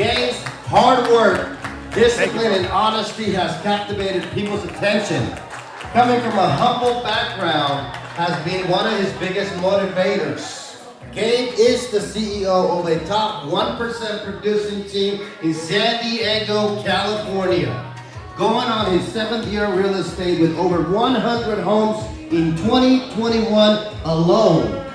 Gabe's hard work, discipline, and honesty has captivated people's attention. Coming from a humble background has been one of his biggest motivators. Gabe is the CEO of a top 1% producing team in San Diego, California. Going on his 7th year of real estate with over 100 homes in 2021 alone.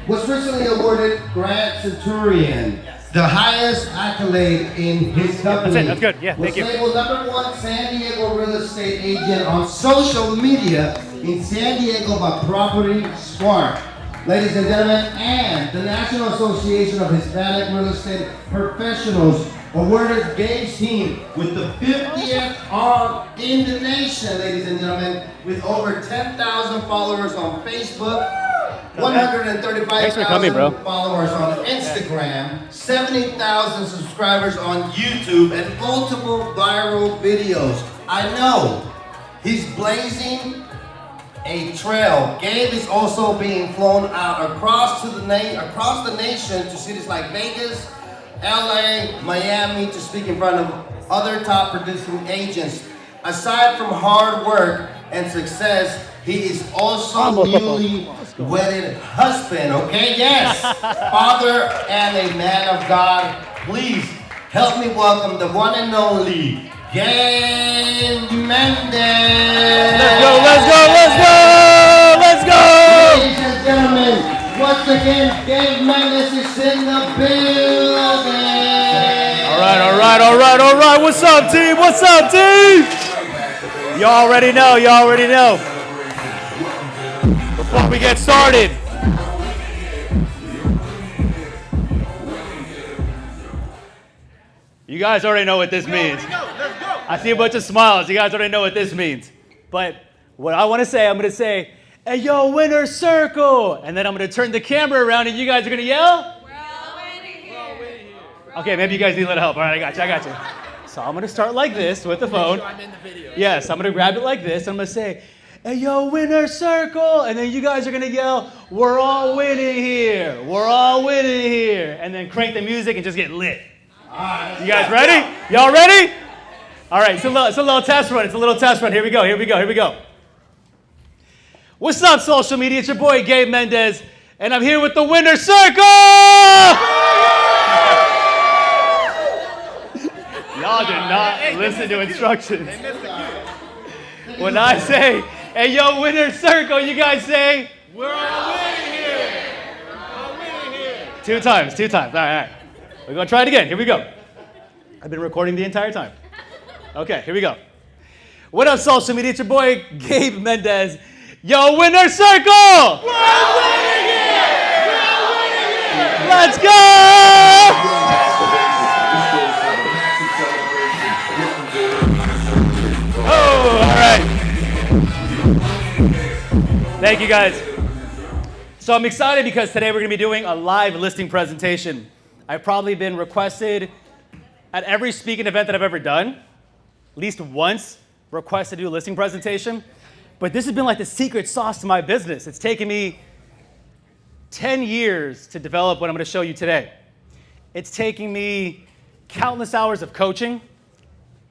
Was recently awarded Grand Centurion, the highest accolade in his company. That's it, that's good, yeah, thank you. Was labeled #1 San Diego real estate agent on social media in San Diego by Property Spark. Ladies and gentlemen, and the National Association of Hispanic Real Estate Professionals awarded Gabe's team with the 50th in the nation, ladies and gentlemen, with over 10,000 followers on Facebook, 135,000 followers on Instagram, 70,000 subscribers on YouTube, and multiple viral videos. I know he's blazing a trail. Gabe is also being flown out across the nation to cities like Vegas, LA, Miami to speak in front of other top producing agents. Aside from hard work and success, he is also newly wedded husband, okay? Yes, father and a man of God. Please help me welcome the one and only Gabe Mendez. Let's go, let's go, let's go, let's go! Ladies and gentlemen, once again, Gabe Mendez is in the building. All right. What's up, team? What's up, team? You already know. Before we get started, you guys already know what this means. I see a bunch of smiles. You guys already know what this means. But what I want to say, I'm going to say, hey, yo, winner's circle. And then I'm going to turn the camera around and you guys are going to yell? We're all winning here. Okay, maybe you guys need a little help. All right, I got you. So I'm going to start like this with the phone. Make sure I'm in the video. Yes, I'm going to grab it like this. And I'm going to say, hey, yo, winner's circle. And then you guys are going to yell, we're all winning here. We're all winning here. And then crank the music and just get lit. You guys ready? Y'all ready? All right, it's a little test run. Here we go. What's up, social media? It's your boy, Gabe Mendez, and I'm here with the winner's circle! Y'all did not listen to instructions. When I say, hey, yo, winner's circle, you guys say, we're all winning here. Two times. All right. We're going to try it again. Here we go. I've been recording the entire time. Okay, here we go. What up, social media? It's your boy, Gabe Mendez. Yo, winner's circle! We're all winning here! Let's go! Oh, all right. Thank you, guys. So I'm excited because today we're going to be doing a live listing presentation. I've probably been requested at every speaking event that I've ever done, at least once, requested to do a listing presentation. But this has been like the secret sauce to my business. It's taken me 10 years to develop what I'm going to show you today. It's taking me countless hours of coaching,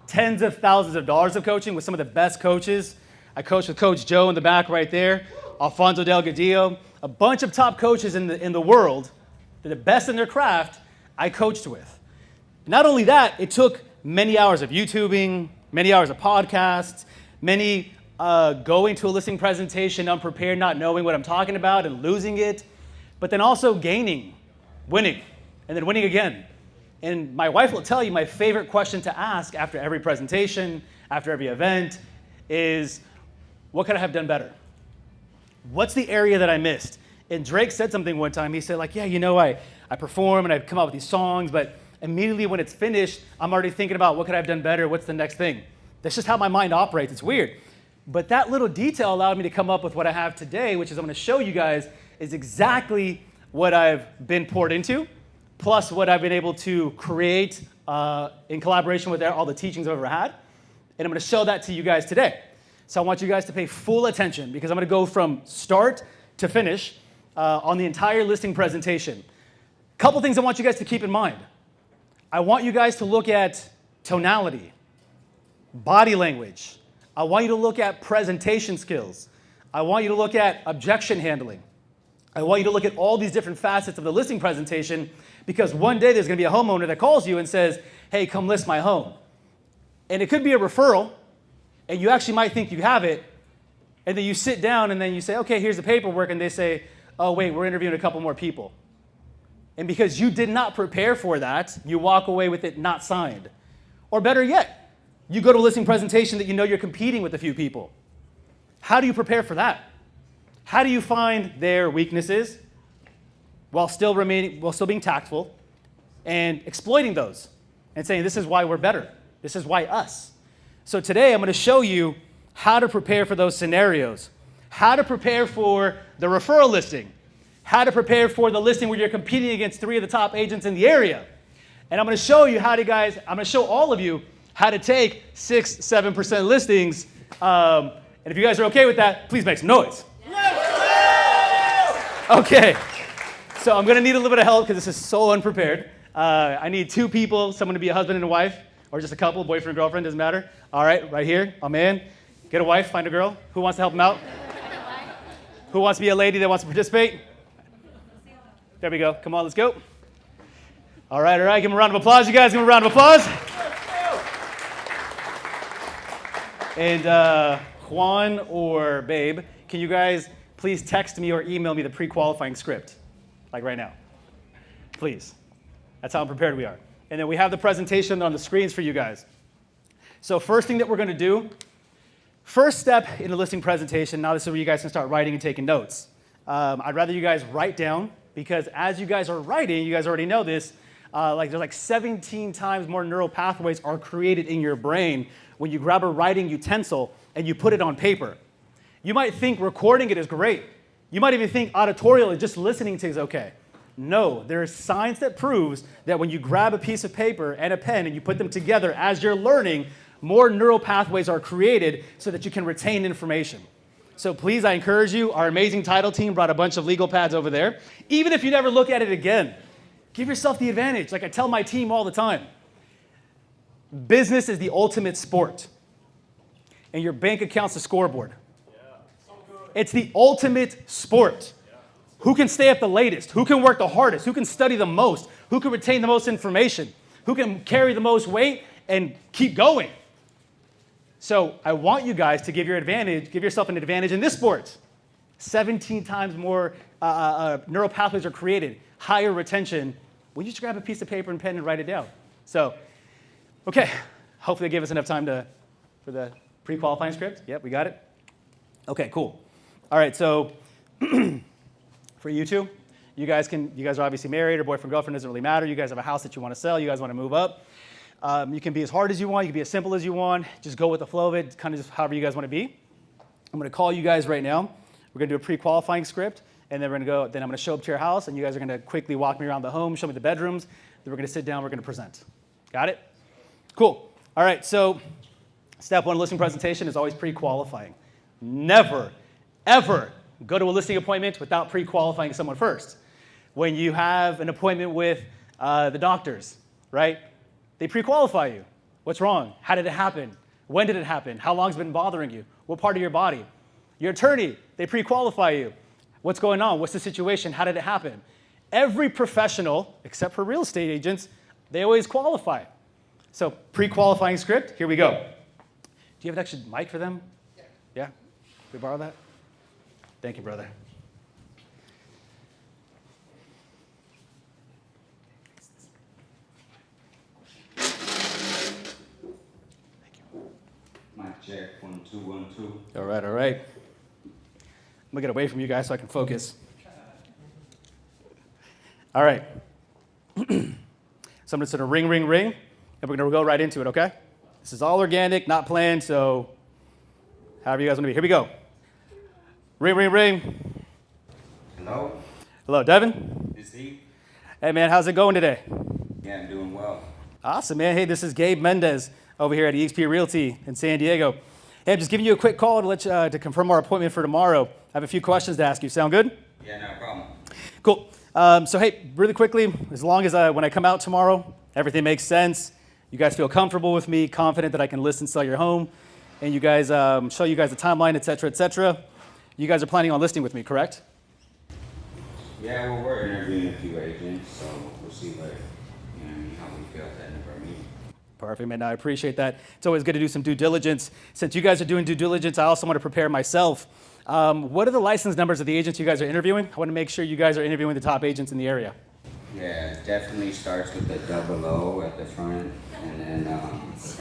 tens of thousands of dollars of coaching with some of the best coaches. I coached with Coach Joe in the back right there, Alfonso Delgadillo, a bunch of top coaches in the world. They're the best in their craft I coached with. Not only that, it took many hours of YouTubing, many hours of podcasts, many going to a listing presentation unprepared, not knowing what I'm talking about and losing it, but then also gaining, winning, and then winning again. And my wife will tell you my favorite question to ask after every presentation, after every event, is what could I have done better? What's the area that I missed? And Drake said something one time. He said, like, yeah, you know, I perform and I come out with these songs, but immediately when it's finished, I'm already thinking about what could I have done better? What's the next thing? That's just how my mind operates. It's weird. But that little detail allowed me to come up with what I have today, which is I'm going to show you guys is exactly what I've been poured into, plus what I've been able to create in collaboration with all the teachings I've ever had. And I'm going to show that to you guys today. So I want you guys to pay full attention because I'm going to go from start to finish on the entire listing presentation. A couple things I want you guys to keep in mind. I want you guys to look at tonality, body language. I want you to look at presentation skills. I want you to look at objection handling. I want you to look at all these different facets of the listing presentation, because one day there's going to be a homeowner that calls you and says, hey, come list my home. And it could be a referral, and you actually might think you have it, and then you sit down and then you say, okay, here's the paperwork, and they say, oh, wait, we're interviewing a couple more people. And because you did not prepare for that, you walk away with it not signed. Or better yet, you go to a listing presentation that you know you're competing with a few people. How do you prepare for that? How do you find their weaknesses while still being tactful and exploiting those and saying, this is why we're better. This is why us. So today I'm going to show you how to prepare for those scenarios, how to prepare for the referral listing, how to prepare for the listing where you're competing against 3 of the top agents in the area. And I'm going to show you I'm going to show all of you how to take 6-7% listings. And if you guys are okay with that, please make some noise. Okay, so I'm going to need a little bit of help because this is so unprepared. I need 2 people, someone to be a husband and a wife, or just a couple, boyfriend and girlfriend, doesn't matter. All right, right here, a man. Get a wife, find a girl. Who wants to help him out? Who wants to be a lady that wants to participate? There we go. Come on, let's go. All right. Give him a round of applause, you guys. Give him a round of applause. And Juan or Babe, can you guys please text me or email me the pre-qualifying script, like right now? Please. That's how unprepared we are. And then we have the presentation on the screens for you guys. So first thing that we're going to do, first step in a listing presentation, now this is where you guys can start writing and taking notes. I'd rather you guys write down, because as you guys are writing, you guys already know this, there's 17 times more neural pathways are created in your brain when you grab a writing utensil and you put it on paper. You might think recording it is great. You might even think auditorial and just listening to it is okay. No, there is science that proves that when you grab a piece of paper and a pen and you put them together as you're learning, more neural pathways are created so that you can retain information. So please, I encourage you, our amazing title team brought a bunch of legal pads over there. Even if you never look at it again, give yourself the advantage. Like I tell my team all the time, business is the ultimate sport, and your bank account's the scoreboard. It's the ultimate sport. Who can stay up the latest? Who can work the hardest? Who can study the most? Who can retain the most information? Who can carry the most weight and keep going? So I want you guys to give yourself an advantage in this sport. 17 times more neural pathways are created, higher retention. When you just grab a piece of paper and pen and write it down. So, okay, hopefully they gave us enough time for the pre-qualifying script. Yep, we got it. Okay, cool. All right, so for you two, you guys are obviously married or boyfriend, girlfriend, doesn't really matter. You guys have a house that you want to sell. You guys want to move up. You can be as hard as you want. You can be as simple as you want. Just go with the flow of it, kind of just however you guys want to be. I'm going to call you guys right now. We're going to do a pre-qualifying script, and then I'm going to show up to your house, and you guys are going to quickly walk me around the home, show me the bedrooms. Then we're going to sit down. We're going to present. Got it? Cool. All right, so step 1 listing presentation is always pre-qualifying. Never, ever go to a listing appointment without pre-qualifying someone first. When you have an appointment with the doctors, right? They pre-qualify you. What's wrong? How did it happen? When did it happen? How long has it been bothering you? What part of your body? Your attorney, they pre-qualify you. What's going on? What's the situation? How did it happen? Every professional, except for real estate agents, they always qualify. So pre-qualifying script, here we go. Do you have an extra mic for them? Yeah? Can we borrow that? Thank you, brother. Mic check, 1, 2, 1, 2. All right. I'm going to get away from you guys so I can focus. All right. So I'm just going to ring, and we're going to go right into it, okay? This is all organic, not planned, so however you guys want to be. Here we go. Ring. Hello? Hello, Devin? Is he? Hey, man, how's it going today? Yeah, I'm doing well. Awesome, man. Hey, this is Gabe Mendez over here at eXp Realty in San Diego. Hey, I'm just giving you a quick call to confirm our appointment for tomorrow. I have a few questions to ask you. Sound good? Yeah, no problem. Cool. So, hey, really quickly, as long as when I come out tomorrow, Everything makes sense. You guys feel comfortable with me, confident that I can list and sell your home, and you guys show you guys the timeline, et cetera, et cetera. You guys are planning on listing with me, correct? Yeah, well, we're interviewing a few agents, so we'll see what, how we feel at the end of our meeting. Perfect, man. I appreciate that. It's always good to do some due diligence. Since you guys are doing due diligence, I also want to prepare myself. What are the license numbers of the agents you guys are interviewing? I want to make sure you guys are interviewing the top agents in the area. Yeah, it definitely starts with the double O at the front, and then there's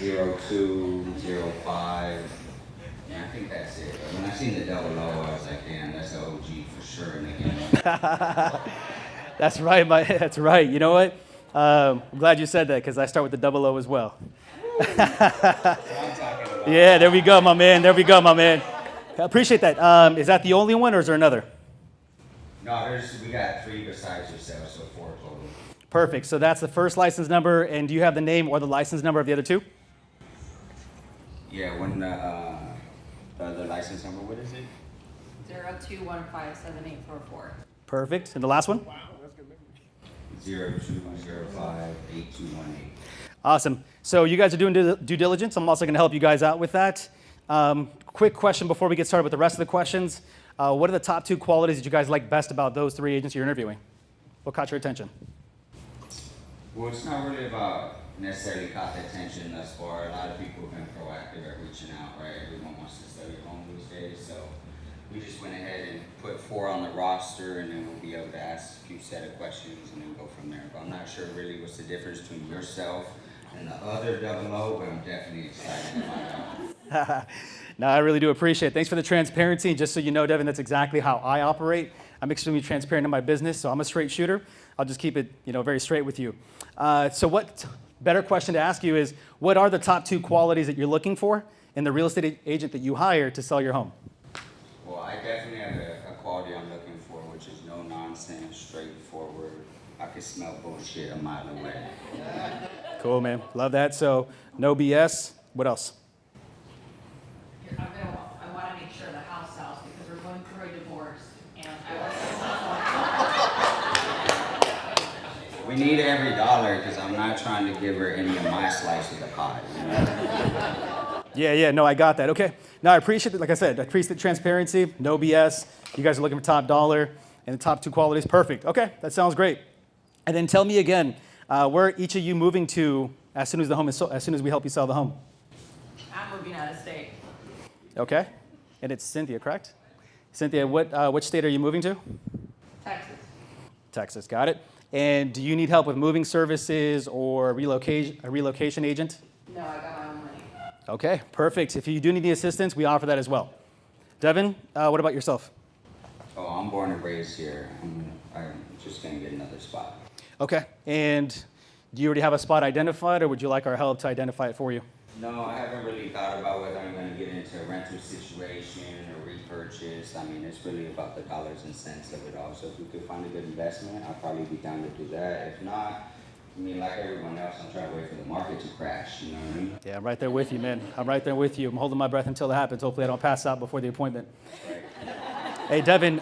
a 02, 05. Yeah, I think that's it. But when I seen the double O, I was like, damn, that's an OG for sure in the game. That's right, that's right. You know what? I'm glad you said that because I start with the double O as well. Yeah, there we go, my man. There we go, my man. I appreciate that. Is that the only one or is there another? No, we got 3 besides yourself, so 4 total. Perfect. So that's the first license number. And do you have the name or the license number of the other 2? Yeah, when the license number, what is it? 02157844. Perfect. And the last one? 02058218. Awesome. So you guys are doing due diligence. I'm also going to help you guys out with that. Quick question before we get started with the rest of the questions. What are the top 2 qualities that you guys like best about those 3 agents you're interviewing? What caught your attention? Well, it's not really about necessarily caught the attention thus far. A lot of people have been proactive at reaching out, right? Everyone wants to sell your home these days, so we just went ahead and put 4 on the roster, and then we'll be able to ask a few set of questions and then go from there. But I'm not sure really what's the difference between yourself and the other double O, but I'm definitely excited to find out. No, I really do appreciate it. Thanks for the transparency. Just so you know, Devin, that's exactly how I operate. I'm extremely transparent in my business, so I'm a straight shooter. I'll just keep it, very straight with you. So what better question to ask you is, what are the top 2 qualities that you're looking for in the real estate agent that you hire to sell your home? Well, I definitely have a quality I'm looking for, which is no nonsense, straightforward. I can smell bullshit a mile away. Cool, man. Love that. So no BS. What else? I want to make sure the house sells because we're going through a divorce, and I want We need every dollar because I'm not trying to give her any of my slice of the pie. Yeah, no, I got that. Okay. No, I appreciate it. Like I said, I appreciate the transparency. No BS. You guys are looking for top dollar and the top 2 qualities. Perfect. Okay, that sounds great. And then tell me again, where are each of you moving to as soon as the home is sold, as soon as we help you sell the home? I'm moving out of state. Okay. And it's Cynthia, correct? Cynthia, which state are you moving to? Texas. Texas. Got it. And do you need help with moving services or a relocation agent? No, I got my own money. Okay, perfect. If you do need any assistance, we offer that as well. Devin, what about yourself? Oh, I'm born and raised here. I'm just going to get another spot. Okay, and do you already have a spot identified, or would you like our help to identify it for you? No, I haven't really thought about whether I'm going to get into a rental situation or repurchase. I mean, it's really about the dollars and cents of it all. So if we could find a good investment, I'd probably be down to do that. If not, I mean, like everyone else, I'm trying to wait for the market to crash, you know what I mean? Yeah, I'm right there with you, man. I'm right there with you. I'm holding my breath until it happens. Hopefully I don't pass out before the appointment. Right. Hey, Devin,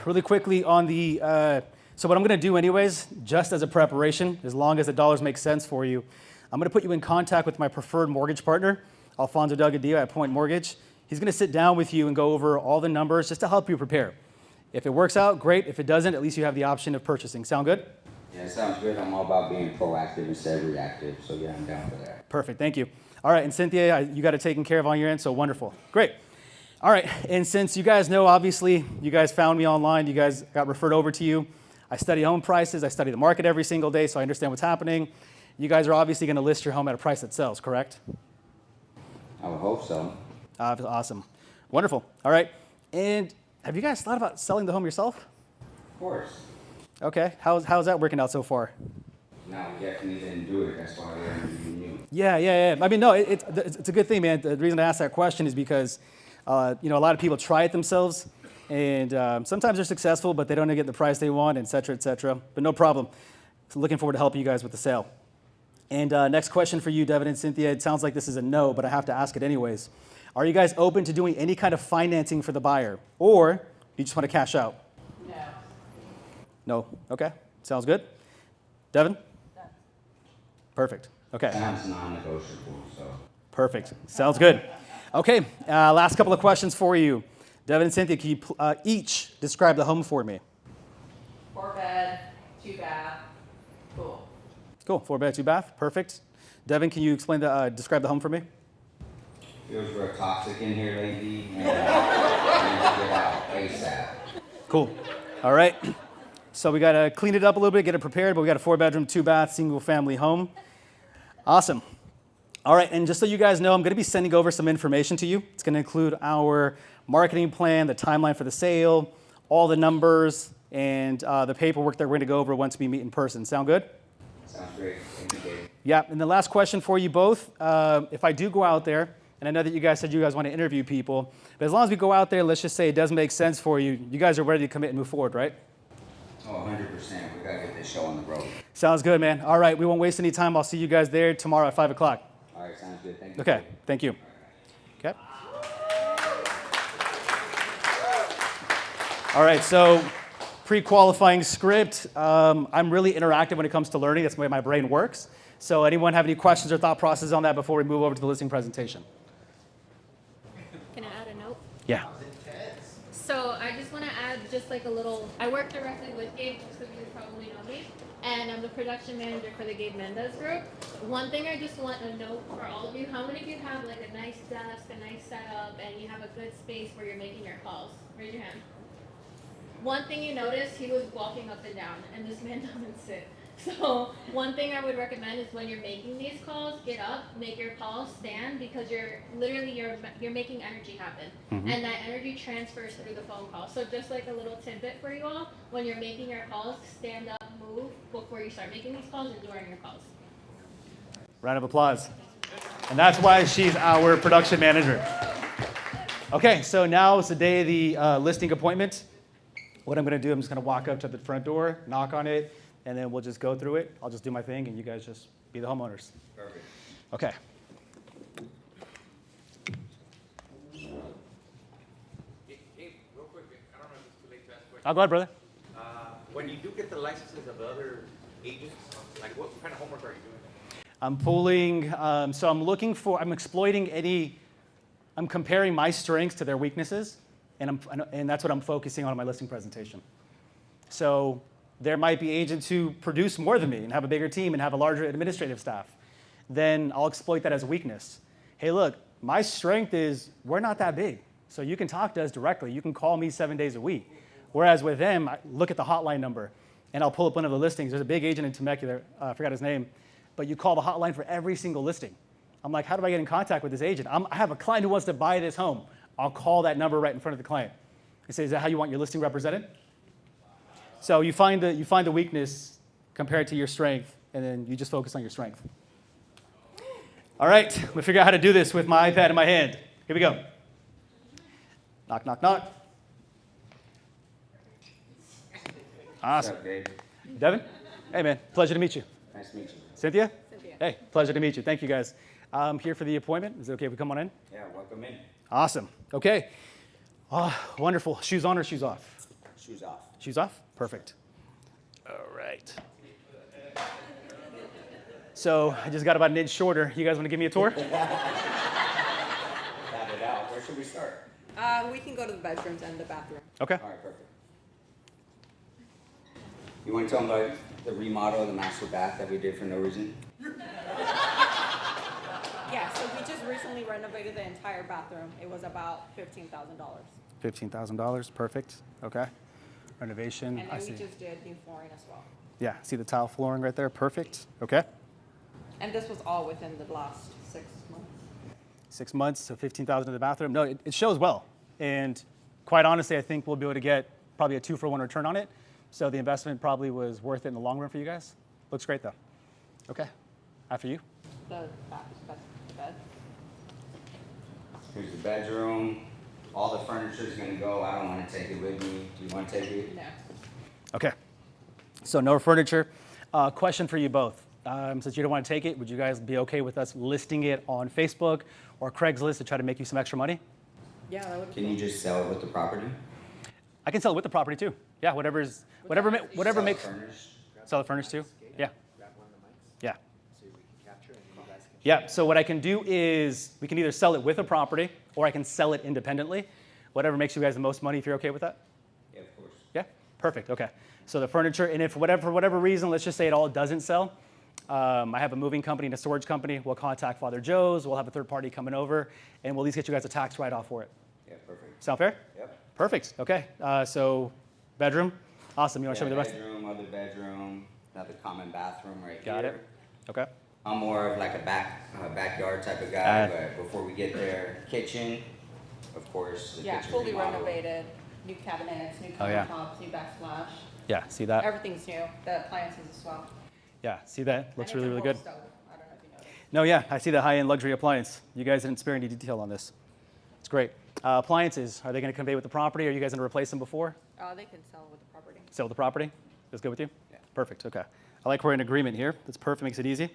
really quickly on the, so what I'm going to do anyways, just as a preparation, as long as the dollars make sense for you, I'm going to put you in contact with my preferred mortgage partner, Alfonso Delgadillo at Point Mortgage. He's going to sit down with you and go over all the numbers just to help you prepare. If it works out, great. If it doesn't, at least you have the option of purchasing. Sound good? Yeah, it sounds good. I'm all about being proactive instead of reactive. So yeah, I'm down for that. Perfect. Thank you. All right. And Cynthia, you got it taken care of on your end. So wonderful. Great. All right. And since you guys know, obviously, you guys found me online. You guys got referred over to you. I study home prices. I study the market every single day, so I understand what's happening. You guys are obviously going to list your home at a price that sells, correct? I would hope so. Awesome. Wonderful. All right. And have you guys thought about selling the home yourself? Of course. Okay. How's that working out so far? No, we definitely didn't do it. That's why we're interviewing you. Yeah. I mean, no, it's a good thing, man. The reason I asked that question is because, a lot of people try it themselves, and sometimes they're successful, but they don't get the price they want, et cetera. But no problem. So looking forward to helping you guys with the sale. And next question for you, Devin and Cynthia. It sounds like this is a no, but I have to ask it anyways. Are you guys open to doing any kind of financing for the buyer, or do you just want to cash out? No. No. Okay. Sounds good. Devin? Perfect. Okay. Sounds non-negotiable, so. Perfect. Sounds good. Okay, last couple of questions for you. Devin and Cynthia, can you each describe the home for me? 4-bed, 2-bath, cool. Cool. 4-bed, 2-bath. Perfect. Devin, can you describe the home for me? Feels real toxic in here lately, and I need to get out ASAP. Cool. All right. So we got to clean it up a little bit, get it prepared, but we got a 4-bedroom, 2-bath, single-family home. Awesome. All right, and just so you guys know, I'm going to be sending over some information to you. It's going to include our marketing plan, the timeline for the sale, all the numbers, and the paperwork that we're going to go over once we meet in person. Sound good? Sounds great. Thank you, Gabe. Yeah, and the last question for you both. If I do go out there, and I know that you guys said you guys want to interview people, but as long as we go out there, let's just say it does make sense for you, you guys are ready to commit and move forward, right? Oh, 100%. We got to get this show on the road. Sounds good, man. All right, we won't waste any time. I'll see you guys there tomorrow at 5 o'clock. All right, sounds good. Thank you. Okay, thank you. Okay. All right, so pre-qualifying script. I'm really interactive when it comes to learning. That's the way my brain works. So anyone have any questions or thought processes on that before we move over to the listing presentation? Can I add a note? Yeah. So I just want to add just like a little, I work directly with Gabe, just because you probably know me, and I'm the production manager for the Gabe Mendez group. One thing I just want to note for all of you, how many of you have like a nice desk, a nice setup, and you have a good space where you're making your calls? Raise your hand. One thing you notice, he was walking up and down, and this man doesn't sit. So one thing I would recommend is when you're making these calls, get up, make your calls, stand, because you're making energy happen, and that energy transfers through the phone call. So just like a little tidbit for you all, when you're making your calls, stand up, move before you start making these calls and during your calls. Round of applause. And that's why she's our production manager. Okay, so now is the day of the listing appointment. What I'm going to do, I'm just going to walk up to the front door, knock on it, and then we'll just go through it. I'll just do my thing, and you guys just be the homeowners. Perfect. Okay. Hey, real quick, I don't know if it's too late to ask a question. I'll go ahead, brother. When you do get the licenses of other agents, like what kind of homework are you doing? I'm pulling, so I'm exploiting I'm comparing my strengths to their weaknesses, and that's what I'm focusing on in my listing presentation. So there might be agents who produce more than me and have a bigger team and have a larger administrative staff. Then I'll exploit that as a weakness. Hey, look, my strength is we're not that big, so you can talk to us directly. You can call me 7 days a week. Whereas with them, I look at the hotline number, and I'll pull up one of the listings. There's a big agent in Temecula, I forgot his name, but you call the hotline for every single listing. I'm like, how do I get in contact with this agent? I have a client who wants to buy this home. I'll call that number right in front of the client and say, is that how you want your listing represented? So you find the weakness compared to your strength, and then you just focus on your strength. All right, we'll figure out how to do this with my iPad in my hand. Here we go. Knock, knock, knock. Awesome. What's up, Gabe? Devin? Hey, man. Pleasure to meet you. Nice to meet you. Cynthia? Cynthia. Hey, pleasure to meet you. Thank you, guys. I'm here for the appointment. Is it okay if we come on in? Yeah, welcome in. Awesome. Okay. Wonderful. Shoes on or shoes off? Shoes off. Shoes off? Perfect. All right. So I just got about an inch shorter. You guys want to give me a tour? Got it out. Where should we start? We can go to the bedrooms and the bathroom. Okay. All right, perfect. You want to tell them about the remodel of the master bath that we did for no reason? Yeah, so we just recently renovated the entire bathroom. It was about $15,000. $15,000. Perfect. Okay. Renovation. And I then see. we just did new flooring as well. Yeah. See the tile flooring right there? Perfect. Okay. And this was all within the last 6 months. 6 months, so $15,000 in the bathroom. No, it shows well. And quite honestly, I think we'll be able to get probably a 2-for-1 return on it. So the investment probably was worth it in the long run for you guys. Looks great though. Okay. After you. The bed. Here's the bedroom. All the furniture's gonna go. I don't want to take it with me. Do you want to take it? No. Okay. So no furniture. Question for you both. Since you don't want to take it, would you guys be okay with us listing it on Facebook or Craigslist to try to make you some extra money? Yeah, that would be Can you just sell it with the property? I can sell it with the property too. Yeah, whatever Sell it makes. furnished? Sell it furnished too? Yeah. Yeah. So we can capture it and you guys can. Yeah, so what I can do is we can either sell it with a property or I can sell it independently. Whatever makes you guys the most money, if you're okay with that. Yeah, of course. Yeah, perfect, okay. So the furniture, and if for whatever reason, let's just say it all doesn't sell, I have a moving company and a storage company. We'll contact Father Joe's, we'll have a third party coming over, and we'll at least get you guys a tax write-off for it. Yeah, perfect. Sound fair? Yep. Perfect, okay. So bedroom, awesome, you wanna show me the rest? Bedroom, other bedroom, another common bathroom right Got here. it, okay. I'm more of like a backyard type of guy, but before we get there, kitchen, of course. The Yeah, kitchen fully remodel. renovated, new cabinets, new Oh, yeah. countertops, new backsplash. Yeah, see that? Everything's new. The appliances as well. Yeah, see that? Looks And really, it's really a good. wood stove. I don't know if you noticed. No, yeah, I see the high-end luxury appliance. You guys didn't spare any detail on this. It's great. Appliances, are they going to convey with the property? Are you guys going to replace them before? They can sell with the property. Sell with the property? That's good with you? Yeah. Perfect, okay. I like we're in agreement here. That's perfect, makes it easy.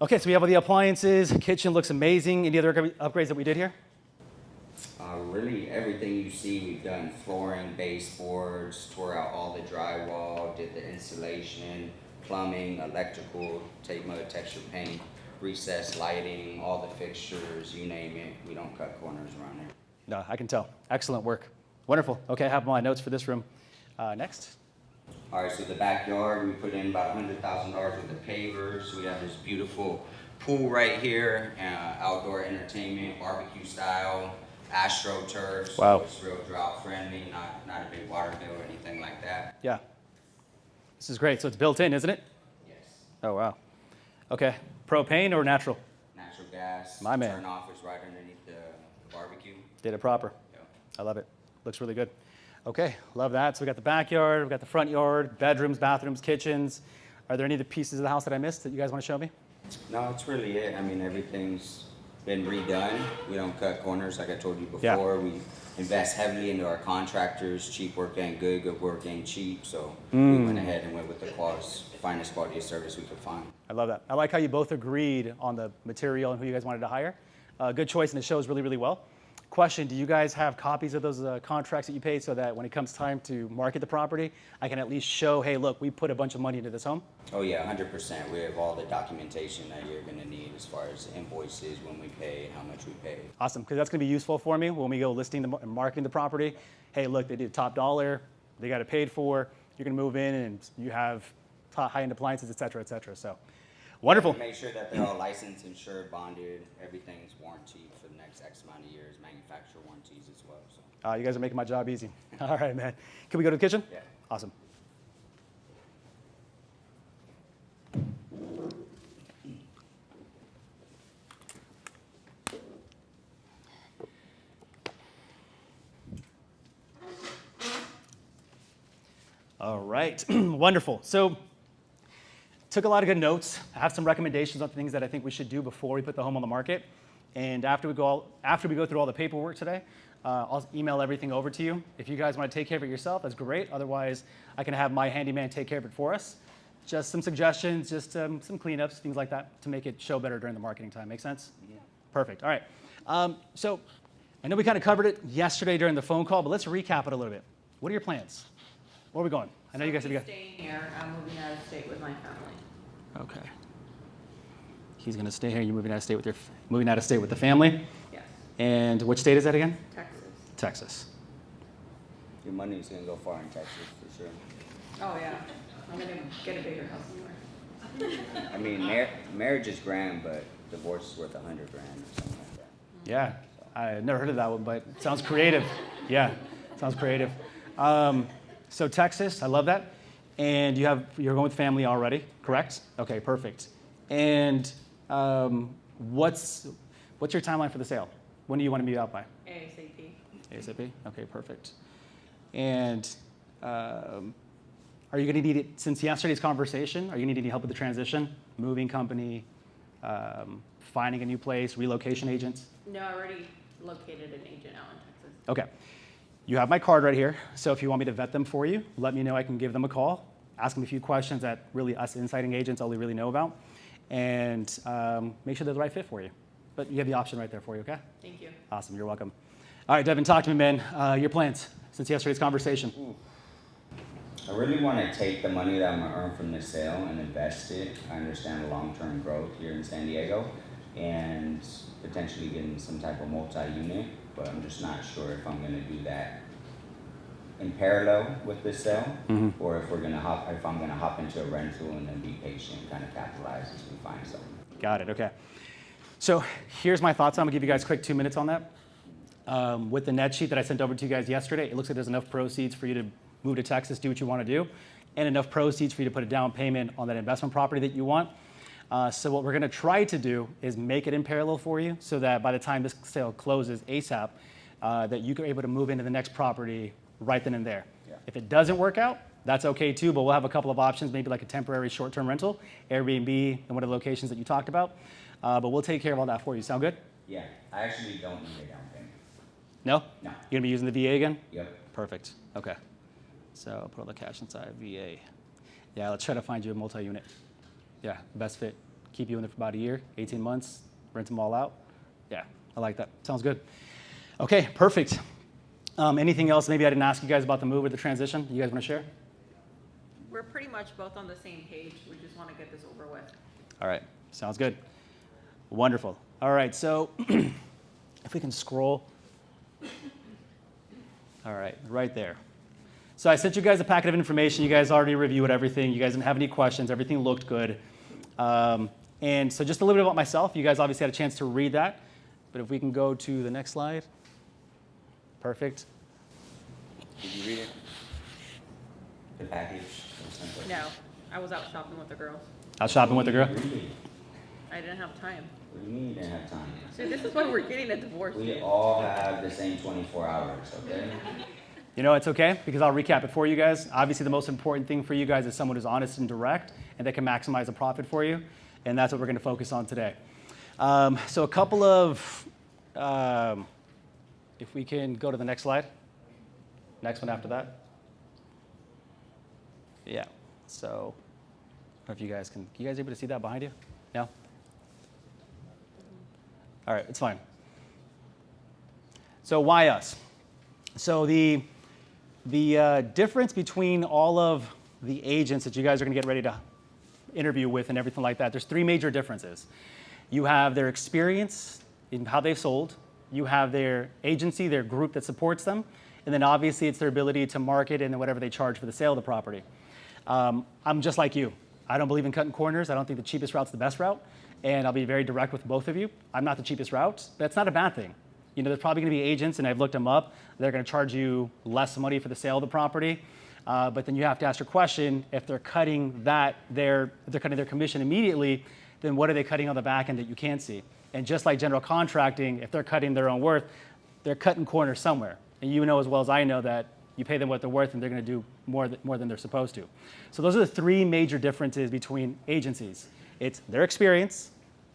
Okay, so we have all the appliances. Kitchen looks amazing. Any other upgrades that we did here? Really, everything you see, we've done flooring, baseboards, tore out all the drywall, did the insulation, plumbing, electrical, tape mud, texture paint, recessed lighting, all the fixtures, you name it. We don't cut corners around here. No, I can tell. Excellent work. Wonderful. Okay, I have my notes for this room. Next. All right, so the backyard, we put in about $100,000 worth of pavers. We have this beautiful pool right here, outdoor entertainment, barbecue style, AstroTurf. Wow. So it's real drought friendly, not a big water bill or anything like that. Yeah. This is great. So it's built in, isn't it? Yes. Oh, wow. Okay. Propane or natural? Natural gas. My man. Turn off is right underneath the barbecue. Did it proper. Yeah. I love it. Looks really good. Okay, love that. So we got the backyard, we got the front yard, bedrooms, bathrooms, kitchens. Are there any other pieces of the house that I missed that you guys want to show me? No, that's really it. I mean, everything's been redone. We don't cut corners like I told you Yeah. before. We invest heavily into our contractors. Cheap work ain't good, good work ain't cheap. So we went ahead and went with the finest quality of service we could find. I love that. I like how you both agreed on the material and who you guys wanted to hire. Good choice, and it shows really, really well. Question, do you guys have copies of those contracts that you paid so that when it comes time to market the property, I can at least show, hey, look, we put a bunch of money into this home? Oh yeah, 100%. We have all the documentation that you're gonna need as far as invoices, when we pay, how much we pay. Awesome, because that's going to be useful for me when we go listing and marketing the property. Hey, look, they did top dollar, they got it paid for, you're going to move in and you have high-end appliances, et cetera, et cetera. So, wonderful. Make sure that they're all licensed, insured, bonded, everything's warranted for the next X amount of years, manufacturer warranties as well. So. You guys are making my job easy. All right, man. Can we go to the kitchen? Yeah. Awesome. All right, wonderful. So, took a lot of good notes. I have some recommendations on things that I think we should do before we put the home on the market. And after we go through all the paperwork today, I'll email everything over to you. If you guys want to take care of it yourself, that's great. Otherwise, I can have my handyman take care of it for us. Just some suggestions, just some cleanups, things like that to make it show better during the marketing time. Make sense? Yeah. Perfect. All right. So I know we kind of covered it yesterday during the phone call, but let's recap it a little bit. What are your plans? Where are we going? I know you guys have got. Staying here, I'm moving out of state with my family. Okay. He's going to stay here. You're moving out of state with the family. Yes, And which state is that again? Texas. Texas. Your money's gonna go far in Texas for sure. Oh, yeah. I'm gonna get a bigger house somewhere. I mean, marriage is grand, but divorce is worth $100,000 or something like that. Yeah, I never heard of that one, but it sounds creative. Yeah, sounds creative. So Texas, I love that. And you're going with family already, correct? Okay, perfect. And what's your timeline for the sale? When do you want to be out by? ASAP. ASAP? Okay, perfect. And are you going to need it, since yesterday's conversation, are you going to need any help with the transition? Moving company, finding a new place, relocation agents? No, I already located an agent out in Texas. Okay. You have my card right here, so if you want me to vet them for you, let me know. I can give them a call, ask them a few questions that really us insighting agents only really know about, and make sure they're the right fit for you. But you have the option right there for you, okay? Thank you. Awesome, you're welcome. All right, Devin, talk to me, man. Your plans since yesterday's conversation. I really want to take the money that I'm going to earn from this sale and invest it. I understand the long-term growth here in San Diego and potentially getting some type of multi-unit, but I'm just not sure if I'm going to do that in parallel with this sale, or if I'm going to hop into a rental and then be patient, kind of capitalize as we find something. Got it, okay. So here's my thoughts. I'm gonna give you guys a quick 2 minutes on that. With the net sheet that I sent over to you guys yesterday, it looks like there's enough proceeds for you to move to Texas, do what you wanna do, and enough proceeds for you to put a down payment on that investment property that you want. So what we're gonna try to do is make it in parallel for you so that by the time this sale closes ASAP, that you are able to move into the next property right then and there. Yeah. If it doesn't work out, that's okay too, but we'll have a couple of options, maybe like a temporary short-term rental, Airbnb, and one of the locations that you talked about. But we'll take care of all that for you. Sound good? Yeah, I actually don't need a down payment. No? No. You're gonna be using the VA again? Yep. Perfect, okay. So put all the cash inside VA. Yeah, let's try to find you a multi-unit. Yeah, best fit. Keep you in there for about a year, 18 months, rent them all out. Yeah, I like that. Sounds good. Okay, perfect. Anything else maybe I didn't ask you guys about the move or the transition you guys wanna share? We're pretty much both on the same page. We just want to get this over with. All right, sounds good. Wonderful. All right, so if we can scroll. All right, right there. So I sent you guys a packet of information. You guys already reviewed everything. You guys didn't have any questions. Everything looked good. And so just a little bit about myself. You guys obviously had a chance to read that. But if we can go to the next slide. Perfect. Did you read it? The package? No, I was out shopping with the girls. Out shopping with the girl? Really? I didn't have time. What do you mean you didn't have time? See, this is why we're getting a divorce. We all have the same 24 hours, okay? You know, it's okay because I'll recap it for you guys. Obviously, the most important thing for you guys is someone who's honest and direct and that can maximize the profit for you. And that's what we're going to focus on today. So a couple of, if we can go to the next slide. Next one after that. Yeah, so I don't know if you guys able to see that behind you? No? All right, it's fine. So why us? So the difference between all of the agents that you guys are gonna get ready to interview with and everything like that, there's three major differences. You have their experience in how they've sold, you have their agency, their group that supports them, and then obviously it's their ability to market and then whatever they charge for the sale of the property. I'm just like you. I don't believe in cutting corners. I don't think the cheapest route's the best route. And I'll be very direct with both of you. I'm not the cheapest route, but it's not a bad thing. You know, there's probably gonna be agents, and I've looked them up, they're gonna charge you less money for the sale of the property. But then you have to ask your question, if they're cutting their commission immediately, then what are they cutting on the back end that you can't see? And just like general contracting, if they're cutting their own worth, they're cutting corners somewhere. And you know as well as I know that you pay them what they're worth and they're gonna do more than they're supposed to. So those are the three major differences between agencies. It's their experience,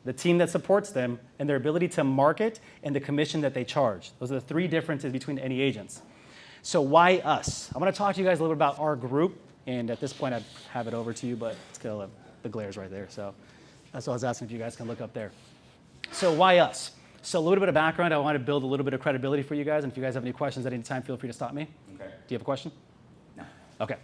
the team that supports them, and their ability to market and the commission that they charge. Those are the three differences between any agents. So why us? I want to talk to you guys a little bit about our group, and at this point I'd have it over to you, but it's still the glare's right there, so that's what I was asking if you guys can look up there. So why us? So a little bit of background, I want to build a little bit of credibility for you guys, and if you guys have any questions at any time, feel free to stop me. Okay. Do you have a question? No. Okay.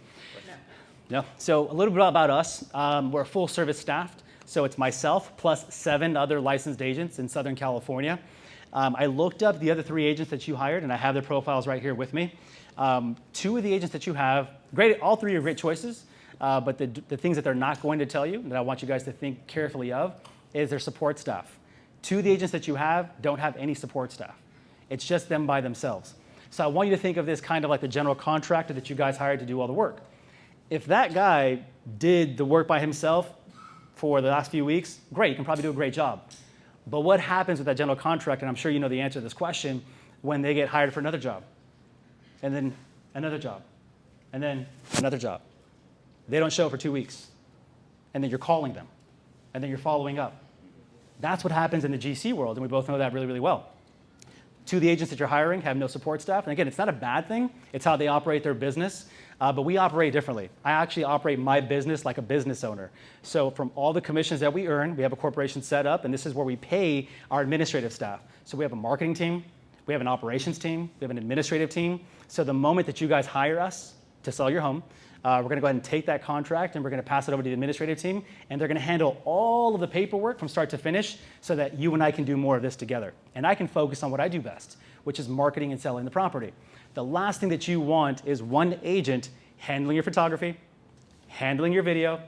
No. So a little bit about us. We're full service staffed. So it's myself plus 7 other licensed agents in Southern California. I looked up the other 3 agents that you hired, and I have their profiles right here with me. 2 of the agents that you have, great, all 3 are great choices, but the things that they're not going to tell you that I want you guys to think carefully of is their support staff. 2 of the agents that you have don't have any support staff. It's just them by themselves. So I want you to think of this kind of like the general contractor that you guys hired to do all the work. If that guy did the work by himself for the last few weeks, great, you can probably do a great job. But what happens with that general contractor, and I'm sure you know the answer to this question, when they get hired for another job, and then another job, and then another job? They don't show for 2 weeks, and then you're calling them, and then you're following up. That's what happens in the GC world, and we both know that really, really well. 2 of the agents that you're hiring have no support staff, and again, it's not a bad thing, it's how they operate their business. But we operate differently. I actually operate my business like a business owner. So from all the commissions that we earn, we have a corporation set up, and this is where we pay our administrative staff. So we have a marketing team, we have an operations team, we have an administrative team. So the moment that you guys hire us to sell your home, We're going to go ahead and take that contract and we're going to pass it over to the administrative team, and they're going to handle all of the paperwork from start to finish so that you and I can do more of this together. And I can focus on what I do best, which is marketing and selling the property. The last thing that you want is one agent handling your photography, handling your video,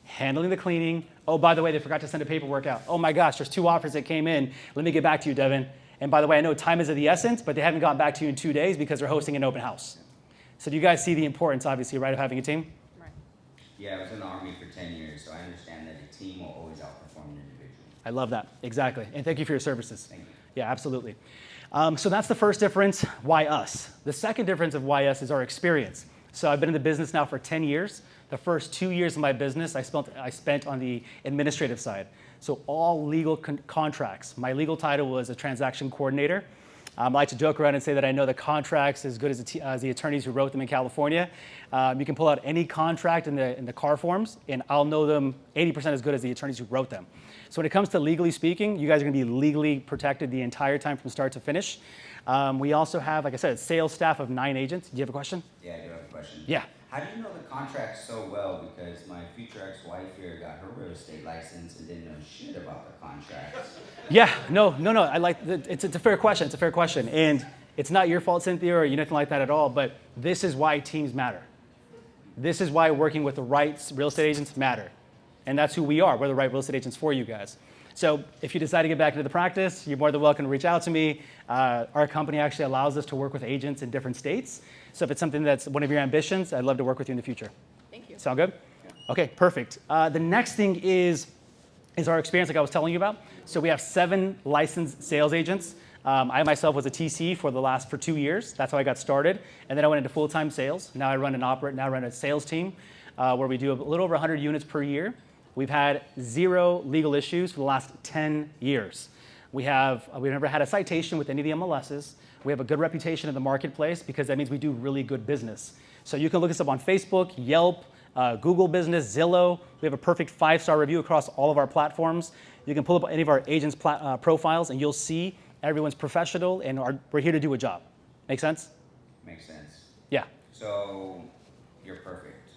handling the cleaning. Oh, by the way, they forgot to send a paperwork out. Oh my gosh, there's 2 offers that came in. Let me get back to you, Devin. And by the way, I know time is of the essence, but they haven't gotten back to you in 2 days because they're hosting an open house. So do you guys see the importance, obviously, right, of having a team? Right. Yeah, I was in the Army for 10 years, so I understand that a team will always outperform an individual. I love that, exactly. And thank you for your services. Thank you. Yeah, absolutely. So that's the first difference, why us? The second difference of why us is our experience. So I've been in the business now for 10 years. The first 2 years of my business, I spent on the administrative side. So all legal contracts. My legal title was a transaction coordinator. I like to joke around and say that I know the contracts as good as the attorneys who wrote them in California. You can pull out any contract in the car forms, and I'll know them 80% as good as the attorneys who wrote them. So when it comes to legally speaking, you guys are going to be legally protected the entire time from start to finish. We also have, like I said, a sales staff of 9 agents. Do you have a question? Yeah, I do have a question. Yeah. How do you know the contract so well? Because my future ex-wife here got her real estate license and didn't know shit about the contracts. Yeah, no. It's a fair question. It's a fair question. And it's not your fault, Cynthia, or anything like that at all, but this is why teams matter. This is why working with the right real estate agents matter. And that's who we are. We're the right real estate agents for you guys. So if you decide to get back into the practice, you're more than welcome to reach out to me. Our company actually allows us to work with agents in different states. So if it's something that's one of your ambitions, I'd love to work with you in the future. Thank you. Sound good? Yeah. Okay, perfect. The next thing is our experience, like I was telling you about. So we have 7 licensed sales agents. I myself was a TC for 2 years. That's how I got started. And then I went into full-time sales. Now I run a sales team where we do a little over 100 units per year. We've had 0 legal issues for the last 10 years. We've never had a citation with any of the MLSs. We have a good reputation in the marketplace because that means we do really good business. So you can look us up on Facebook, Yelp, Google Business, Zillow. We have a perfect 5-star review across all of our platforms. You can pull up any of our agents' profiles and you'll see everyone's professional and we're here to do a job. Make sense? Makes sense. Yeah. So you're perfect.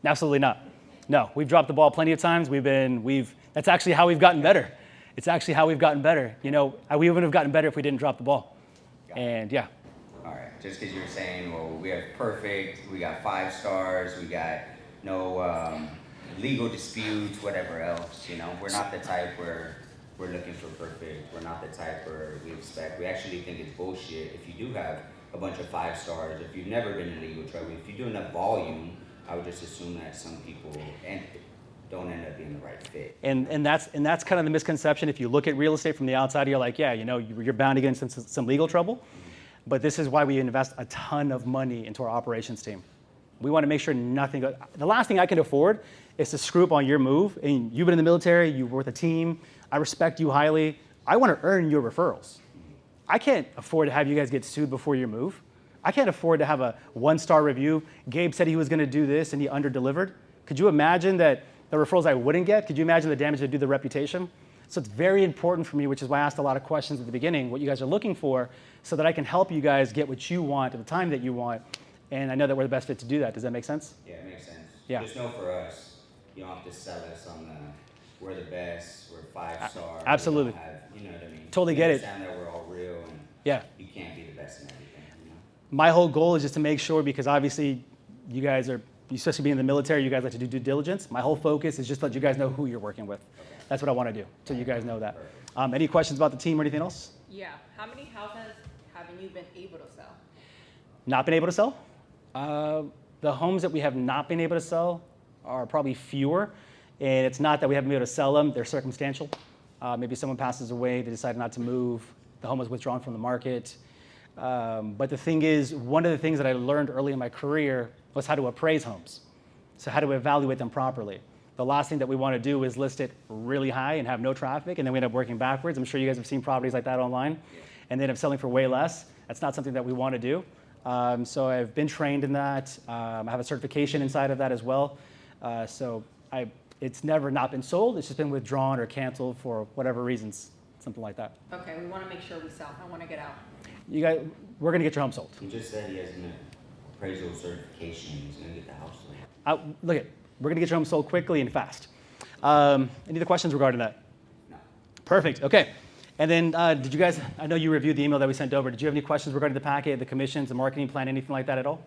Absolutely not. No, we've dropped the ball plenty of times. That's actually how we've gotten better. It's actually how we've gotten better. You know, we wouldn't have gotten better if we didn't drop the ball. And yeah. All right, just because you were saying, well, we have perfect, we got 5 stars, we got no legal disputes, whatever else, you know. We're not the type where we're looking for perfect. We're not the type where we expect. We actually think it's bullshit if you do have a bunch of 5 stars. If you've never been in legal trouble, if you do enough volume, I would just assume that some people don't end up being the right fit. And that's kind of the misconception. If you look at real estate from the outside, you're like, yeah, you know, you're bound to get into some legal trouble. Mm-hmm. But this is why we invest a ton of money into our operations team. We want to make sure nothing goes. The last thing I can afford is to screw up on your move. And you've been in the military, you were with a team. I respect you highly. I want to earn your referrals. I can't afford to have you guys get sued before your move. I can't afford to have a 1-star review. Gabe said he was going to do this and he under-delivered. Could you imagine that the referrals I wouldn't get? Could you imagine the damage to do the reputation? So it's very important for me, which is why I asked a lot of questions at the beginning, what you guys are looking for, so that I can help you guys get what you want at the time that you want. And I know that we're the best fit to do that. Does that make sense? Yeah, it makes sense. Yeah. Just know for us, you don't have to sell us on we're the best, we're 5-star. Absolutely. You know what I mean? Totally get it. Understand that we're all real and yeah. You can't be the best in everything, you know? My whole goal is just to make sure, because obviously you guys are, especially being in the military, you guys like to do due diligence. My whole focus is just to let you guys know who you're working with. Okay. That's what I want to do, so you guys know that. Any questions about the team or anything else? Yeah. How many houses haven't you been able to sell? Not been able to sell? The homes that we have not been able to sell are probably fewer. And it's not that we haven't been able to sell them, they're circumstantial. Maybe someone passes away, they decided not to move, the home was withdrawn from the market. But the thing is, one of the things that I learned early in my career was how to appraise homes. So how to evaluate them properly. The last thing that we want to do is list it really high and have no traffic, and then we end up working backwards. I'm sure you guys have seen properties like that online, and they end up selling for way less. That's not something that we want to do. So I've been trained in that. I have a certification inside of that as well. It's never not been sold. It's just been withdrawn or canceled for whatever reasons, something like that. Okay, we want to make sure we sell. I want to get out. You guys, we're going to get your home sold. He just said he hasn't appraisal certification. He's gonna get the house sold. Look at, we're gonna get your home sold quickly and fast. Any other questions regarding that? No. Perfect, okay. And then did you guys, I know you reviewed the email that we sent over. Did you have any questions regarding the packet, the commissions, the marketing plan, anything like that at all?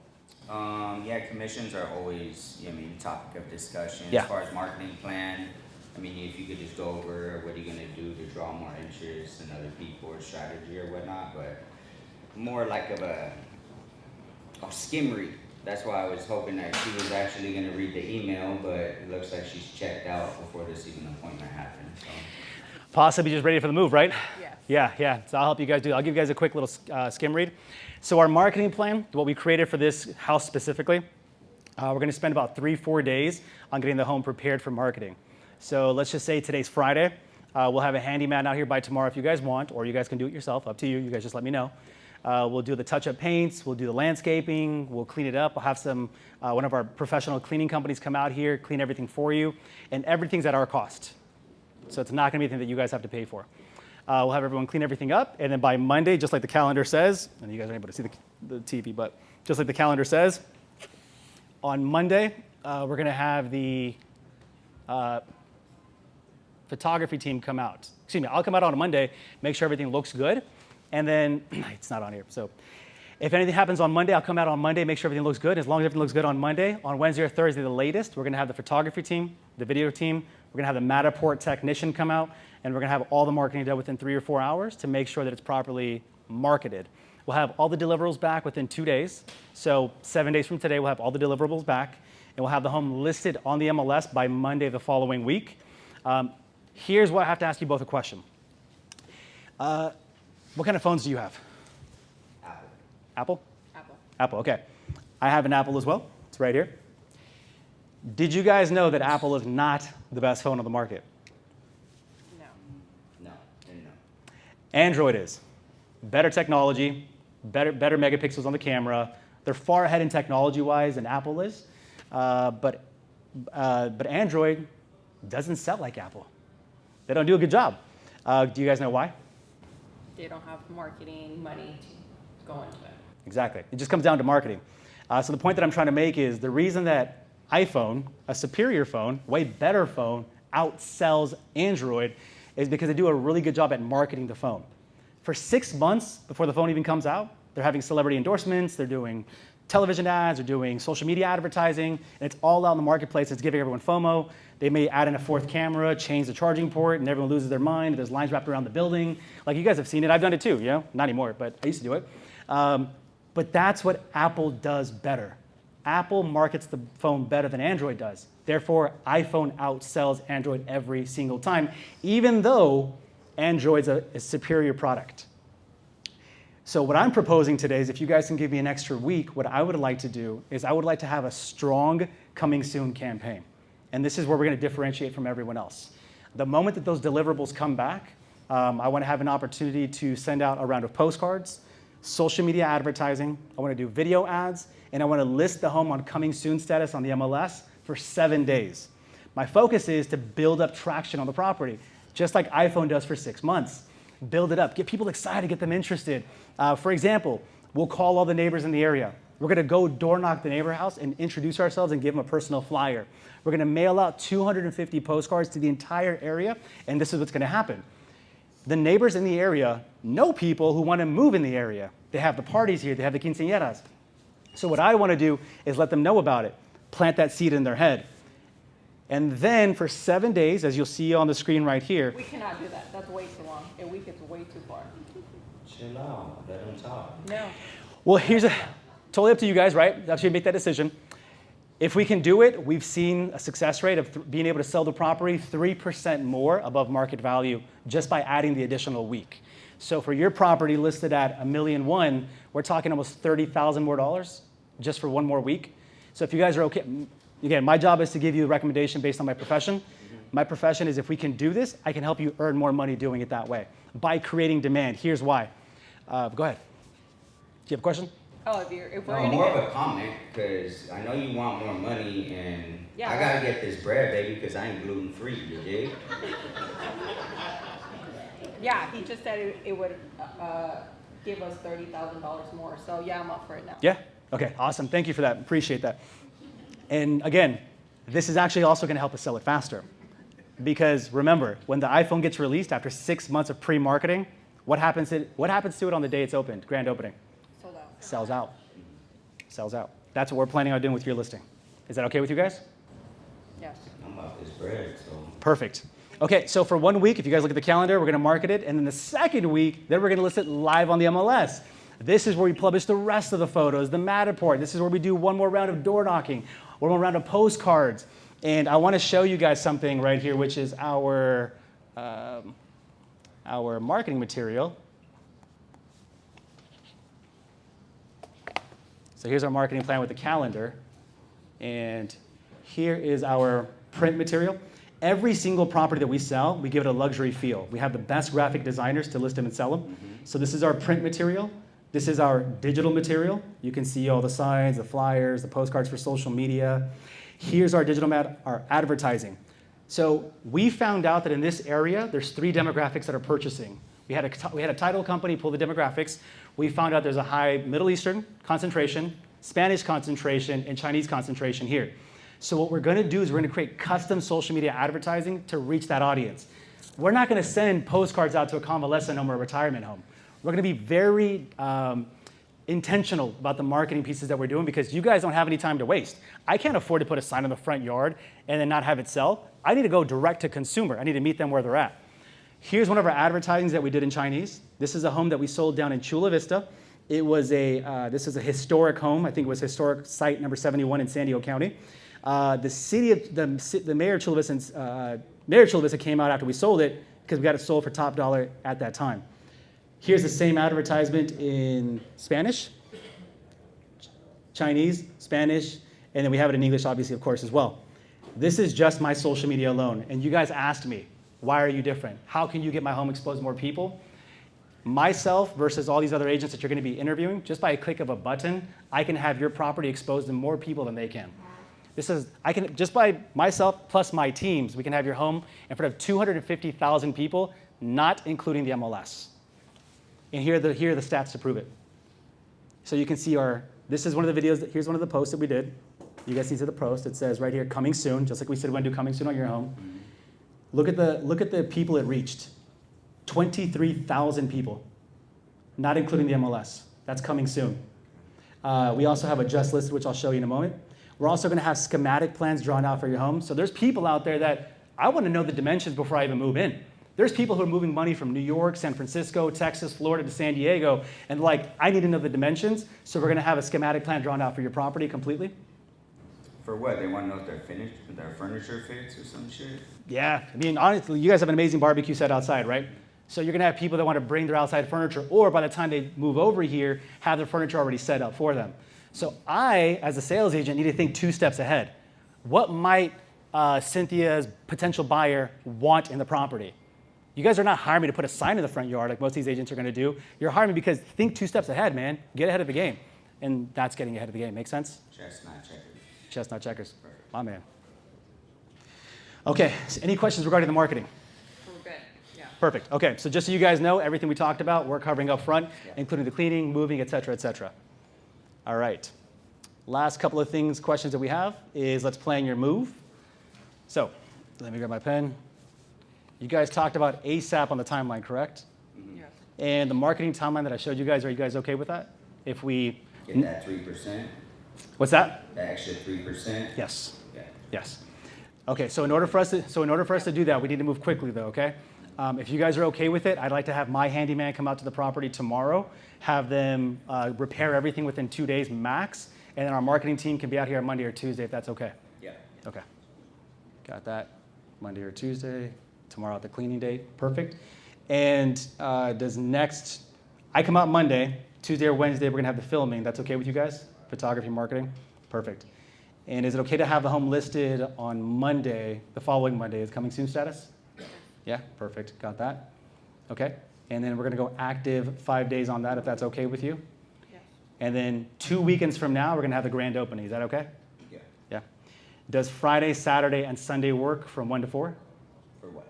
Yeah, commissions are always, topic of discussion. Yeah. As far as marketing plan, if you could just go over what are you gonna do to draw more interest in other people or strategy or whatnot, but more like of a skim read. That's why I was hoping that she was actually gonna read the email, but it looks like she's checked out before this even appointment happened, so. Possibly just ready for the move, right? Yes. Yeah. So I'll help you guys do. I'll give you guys a quick little skim read. So our marketing plan, what we created for this house specifically, we're going to spend about 3-4 days on getting the home prepared for marketing. So let's just say today's Friday. We'll have a handyman out here by tomorrow if you guys want, or you guys can do it yourself. Up to you. You guys just let me know. We'll do the touch-up paints. We'll do the landscaping. We'll clean it up. We'll have one of our professional cleaning companies come out here, clean everything for you, and everything's at our cost. So it's not going to be anything that you guys have to pay for. We'll have everyone clean everything up, and then by Monday, just like the calendar says, and you guys aren't able to see the TV, but just like the calendar says, on Monday, we're going to have the photography team come out. Excuse me, I'll come out on a Monday, make sure everything looks good, and then, it's not on here, so if anything happens on Monday, I'll come out on Monday, make sure everything looks good. As long as everything looks good on Monday, on Wednesday or Thursday, the latest, we're going to have the photography team, the video team, we're going to have the Matterport technician come out, and we're going to have all the marketing done within 3 or 4 hours to make sure that it's properly marketed. We'll have all the deliverables back within 2 days. So 7 days from today, we'll have all the deliverables back, and we'll have the home listed on the MLS by Monday the following week. Here's what I have to ask you both a question. What kind of phones do you have? Apple. Apple? Apple. Apple, okay. I have an Apple as well. It's right here. Did you guys know that Apple is not the best phone on the market? No. No, didn't know. Android is. Better technology, better megapixels on the camera. They're far ahead in technology-wise than Apple is. But Android doesn't sell like Apple. They don't do a good job. Do you guys know why? They don't have marketing money to go into it. Exactly. It just comes down to marketing. So the point that I'm trying to make is the reason that iPhone, a superior phone, way better phone, outsells Android is because they do a really good job at marketing the phone. For 6 months before the phone even comes out, they're having celebrity endorsements, they're doing television ads, they're doing social media advertising, and it's all out in the marketplace. It's giving everyone FOMO. They may add in a 4th camera, change the charging port, and everyone loses their mind. There's lines wrapped around the building. Like you guys have seen it. I've done it too, not anymore, but I used to do it. But that's what Apple does better. Apple markets the phone better than Android does. Therefore, iPhone outsells Android every single time, even though Android's a superior product. So what I'm proposing today is if you guys can give me an extra week, what I would like to do is I would like to have a strong coming soon campaign. And this is where we're going to differentiate from everyone else. The moment that those deliverables come back, I want to have an opportunity to send out a round of postcards, social media advertising, I want to do video ads, and I want to list the home on coming soon status on the MLS for 7 days. My focus is to build up traction on the property, just like iPhone does for 6 months. Build it up, get people excited, get them interested. For example, we'll call all the neighbors in the area. We're gonna go door knock the neighbor house and introduce ourselves and give them a personal flyer. We're gonna mail out 250 postcards to the entire area, and this is what's gonna happen. The neighbors in the area know people who wanna move in the area. They have the parties here, they have the quinceañeras. So what I wanna do is let them know about it, plant that seed in their head. And then for 7 days, as you'll see on the screen right here. We cannot do that. That's way too long. A week is way too far. Chill out, let them talk. No. Well, here's totally up to you guys, right? That's you make that decision. If we can do it, we've seen a success rate of being able to sell the property 3% more above market value just by adding the additional week. So for your property listed at $1.1 million, we're talking almost $30,000 more just for 1 more week. So if you guys are okay, again, my job is to give you a recommendation based on my profession. My profession is if we can do this, I can help you earn more money doing it that way by creating demand. Here's why. Go ahead. Do you have a question? Oh, if we're No, gonna more get, of a comment, because I know you want more money, and Yeah, I gotta get this bread, baby, because I ain't gluten-free, you dig? yeah, he just said it would give us $30,000 more. So yeah, I'm up for it now. Yeah. Okay, awesome. Thank you for that. Appreciate that. And again, this is actually also going to help us sell it faster. Because remember, when the iPhone gets released after 6 months of pre-marketing, what happens to it on the day it's opened, grand opening? Sold out. Sells out. Sells out. That's what we're planning on doing with your listing. Is that okay with you guys? Yes. I'm about this bread, so. Perfect. Okay, so for 1 week, if you guys look at the calendar, we're going to market it. And then the second week, then we're going to list it live on the MLS. This is where we publish the rest of the photos, the Matterport. This is where we do one more round of door knocking, one more round of postcards. And I want to show you guys something right here, which is our marketing material. So here's our marketing plan with the calendar. And here is our print material. Every single property that we sell, we give it a luxury feel. We have the best graphic designers to list them and sell them. Mm-hmm. So this is our print material. This is our digital material. You can see all the signs, the flyers, the postcards for social media. Here's our digital our advertising. So we found out that in this area, there's 3 demographics that are purchasing. We had a title company pull the demographics. We found out there's a high Middle Eastern concentration, Spanish concentration, and Chinese concentration here. So what we're going to do is we're going to create custom social media advertising to reach that audience. We're not going to send postcards out to a convalescent home or a retirement home. We're going to be very intentional about the marketing pieces that we're doing because you guys don't have any time to waste. I can't afford to put a sign in the front yard and then not have it sell. I need to go direct to consumer. I need to meet them where they're at. Here's one of our advertisings that we did in Chinese. This is a home that we sold down in Chula Vista. It was this is a historic home. I think it was historic site number 71 in San Diego County. The mayor of Chula Vista came out after we sold it because we got it sold for top dollar at that time. Here's the same advertisement in Spanish, Chinese, Spanish, and then we have it in English, obviously, of course, as well. This is just my social media alone. And you guys asked me, why are you different? How can you get my home exposed to more people? Myself versus all these other agents that you're going to be interviewing, just by a click of a button, I can have your property exposed to more people than they can. I can, just by myself plus my teams, we can have your home in front of 250,000 people, not including the MLS. And here are the stats to prove it. So you can see this is one of the videos, here's one of the posts that we did. You guys see the post, it says right here, coming soon, just like we said we're going to do coming soon on your home. Look at the people it reached. 23,000 people, not including the MLS. That's coming soon. We also have a just listed, which I'll show you in a moment. We're also going to have schematic plans drawn out for your home. So there's people out there that I want to know the dimensions before I even move in. There's people who are moving money from New York, San Francisco, Texas, Florida to San Diego, and I need to know the dimensions. So we're going to have a schematic plan drawn out for your property completely. For what? They want to know if they're finished, if their furniture fits or some shit? Yeah, I mean, honestly, you guys have an amazing barbecue set outside, right? So you're going to have people that want to bring their outside furniture, or by the time they move over here, have their furniture already set up for them. So I, as a sales agent, need to think 2 steps ahead. What might Cynthia's potential buyer want in the property? You guys are not hiring me to put a sign in the front yard like most of these agents are going to do. You're hiring me because think 2 steps ahead, man. Get ahead of the game. And that's getting ahead of the game. Make sense? Chestnut checkers. Chestnut checkers. My man. Okay, so any questions regarding the marketing? We're good. Yeah. Perfect. Okay, so just so you guys know, everything we talked about, we're covering up front, including the cleaning, moving, et cetera, et cetera. All right. Last couple of questions that we have is let's plan your move. So let me grab my pen. You guys talked about ASAP on the timeline, correct? Mm-hmm. Yes. And the marketing timeline that I showed you guys, are you guys okay with that? If we Get that 3%? What's that? The extra 3%? Yes. Yeah. Yes. Okay, so in order for us to do that, we need to move quickly though, okay? If you guys are okay with it, I'd like to have my handyman come out to the property tomorrow, have them repair everything within 2 days max, and then our marketing team can be out here on Monday or Tuesday if that's okay. Yeah. Okay. Got that. Monday or Tuesday, tomorrow at the cleaning date, perfect. And I come out Monday, Tuesday or Wednesday, we're gonna have the filming. That's okay with you guys? Photography, marketing? Perfect. And is it okay to have the home listed on Monday, the following Monday? Is coming soon status? Yeah, perfect, got that. Okay, and then we're gonna go active 5 days on that if that's okay with you. Yes. And then 2 weekends from now, we're gonna have the grand opening. Is that okay? Yeah. Yeah. Does Friday, Saturday, and Sunday work from 1 to 4? For what?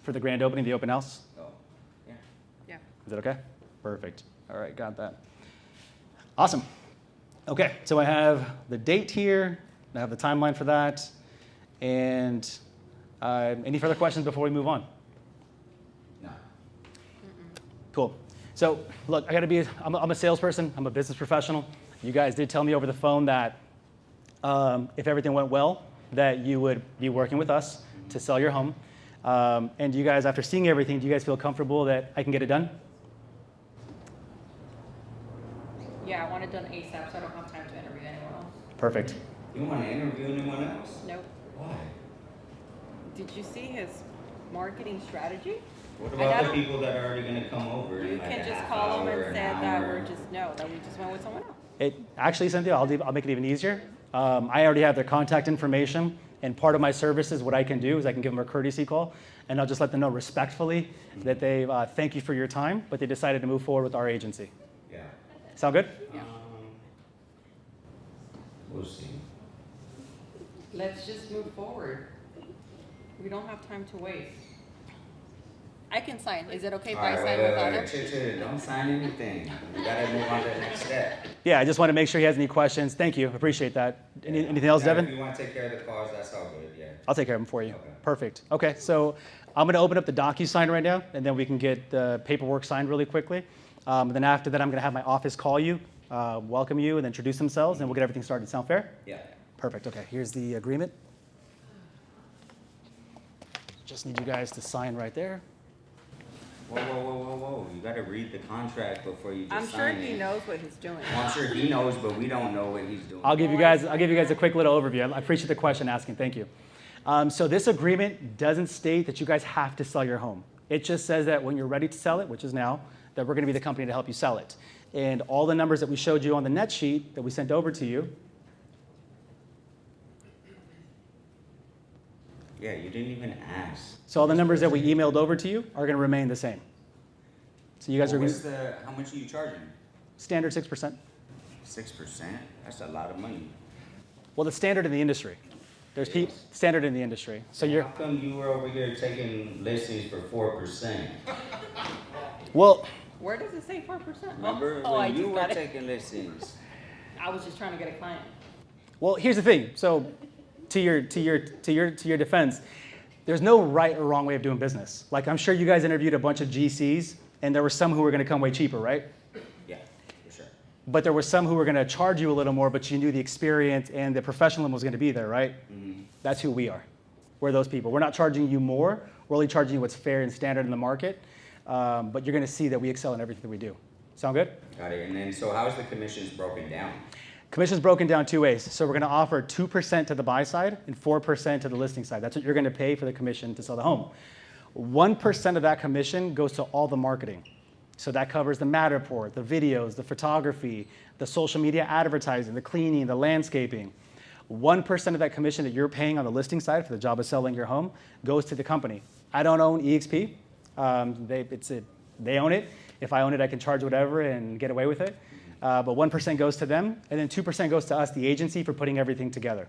For the grand opening, the open house? Oh, yeah. Yeah. Is that okay? Perfect. All right, got that. Awesome. Okay, so I have the date here. I have the timeline for that. And any further questions before we move on? No. Cool. So look, I'm a salesperson. I'm a business professional. You guys did tell me over the phone that if everything went well, that you would be working with us to sell your home. And you guys, after seeing everything, do you guys feel comfortable that I can get it done? Yeah, I want it done ASAP, so I don't have time to interview anyone else. Perfect. You want to interview anyone else? Nope. Why? Did you see his marketing strategy? What I about the don't- people that are already going to come over? You in like can a just half call them hour, and an say that hour? that we just went with someone else. Actually, Cynthia, I'll make it even easier. I already have their contact information, and part of my service is what I can do is I can give them a courtesy call, and I'll just let them know respectfully that they thank you for your time, but they decided to move forward with our agency. Yeah. Sound good? Yeah. We'll see. Let's just move forward. We don't have time to waste. I can sign. Is it okay if All I right, sign wait, without wait, him? wait. Don't sign anything. We got to move on to the next step. Yeah, I just want to make sure he has any questions. Thank you. Appreciate that. Anything else, Yeah, Devin? If you want to take care of the cars, that's all good, yeah. I'll take care of them for you. Okay. Perfect. Okay, so I'm going to open up the DocuSign right now, and then we can get the paperwork signed really quickly. And then after that, I'm going to have my office call you, welcome you, and introduce themselves, and we'll get everything started. Sound fair? Yeah. Perfect. Okay, here's the agreement. Just need you guys to sign right there. Whoa, whoa, whoa, whoa, whoa. You got to read the contract before you just I'm sure sign he it. knows what he's doing. Well, I'm sure he knows, but we don't know what he's doing. I'll give you guys a quick little overview. I appreciate the question asking. Thank you. So this agreement doesn't state that you guys have to sell your home. It just says that when you're ready to sell it, which is now, that we're going to be the company to help you sell it. And all the numbers that we showed you on the net sheet that we sent over to you. Yeah, you didn't even ask. So all the numbers that we emailed over to you are going to remain the same. So you guys Well, are how much are you charging? standard 6%. 6%? That's a lot of money. Well, the standard in the industry. There's standard in the industry. So you're How come you were over here taking listings for 4%? well. Where does it say 4%? Remember I when you just were got it. taking listings? I was just trying to get a client. Well, here's the thing. So, to your defense, there's no right or wrong way of doing business. Like I'm sure you guys interviewed a bunch of GCs, and there were some who were going to come way cheaper, right? Yeah, for sure. But there were some who were going to charge you a little more, but you knew the experience and the professionalism was going to be there, right? Mm-hmm. That's who we are. We're those people. We're not charging you more. We're only charging you what's fair and standard in the market. But you're going to see that we excel in everything that we do. Sound good? Got it. And then, so how's the commissions broken down? Commission's broken down two ways. So we're going to offer 2% to the buy side and 4% to the listing side. That's what you're going to pay for the commission to sell the home. 1% of that commission goes to all the marketing. So that covers the Matterport, the videos, the photography, the social media advertising, the cleaning, the landscaping. 1% of that commission that you're paying on the listing side for the job of selling your home goes to the company. I don't own EXP. They own it. If I own it, I can charge whatever and get away with it. But 1% goes to them, and then 2% goes to us, the agency, for putting everything together.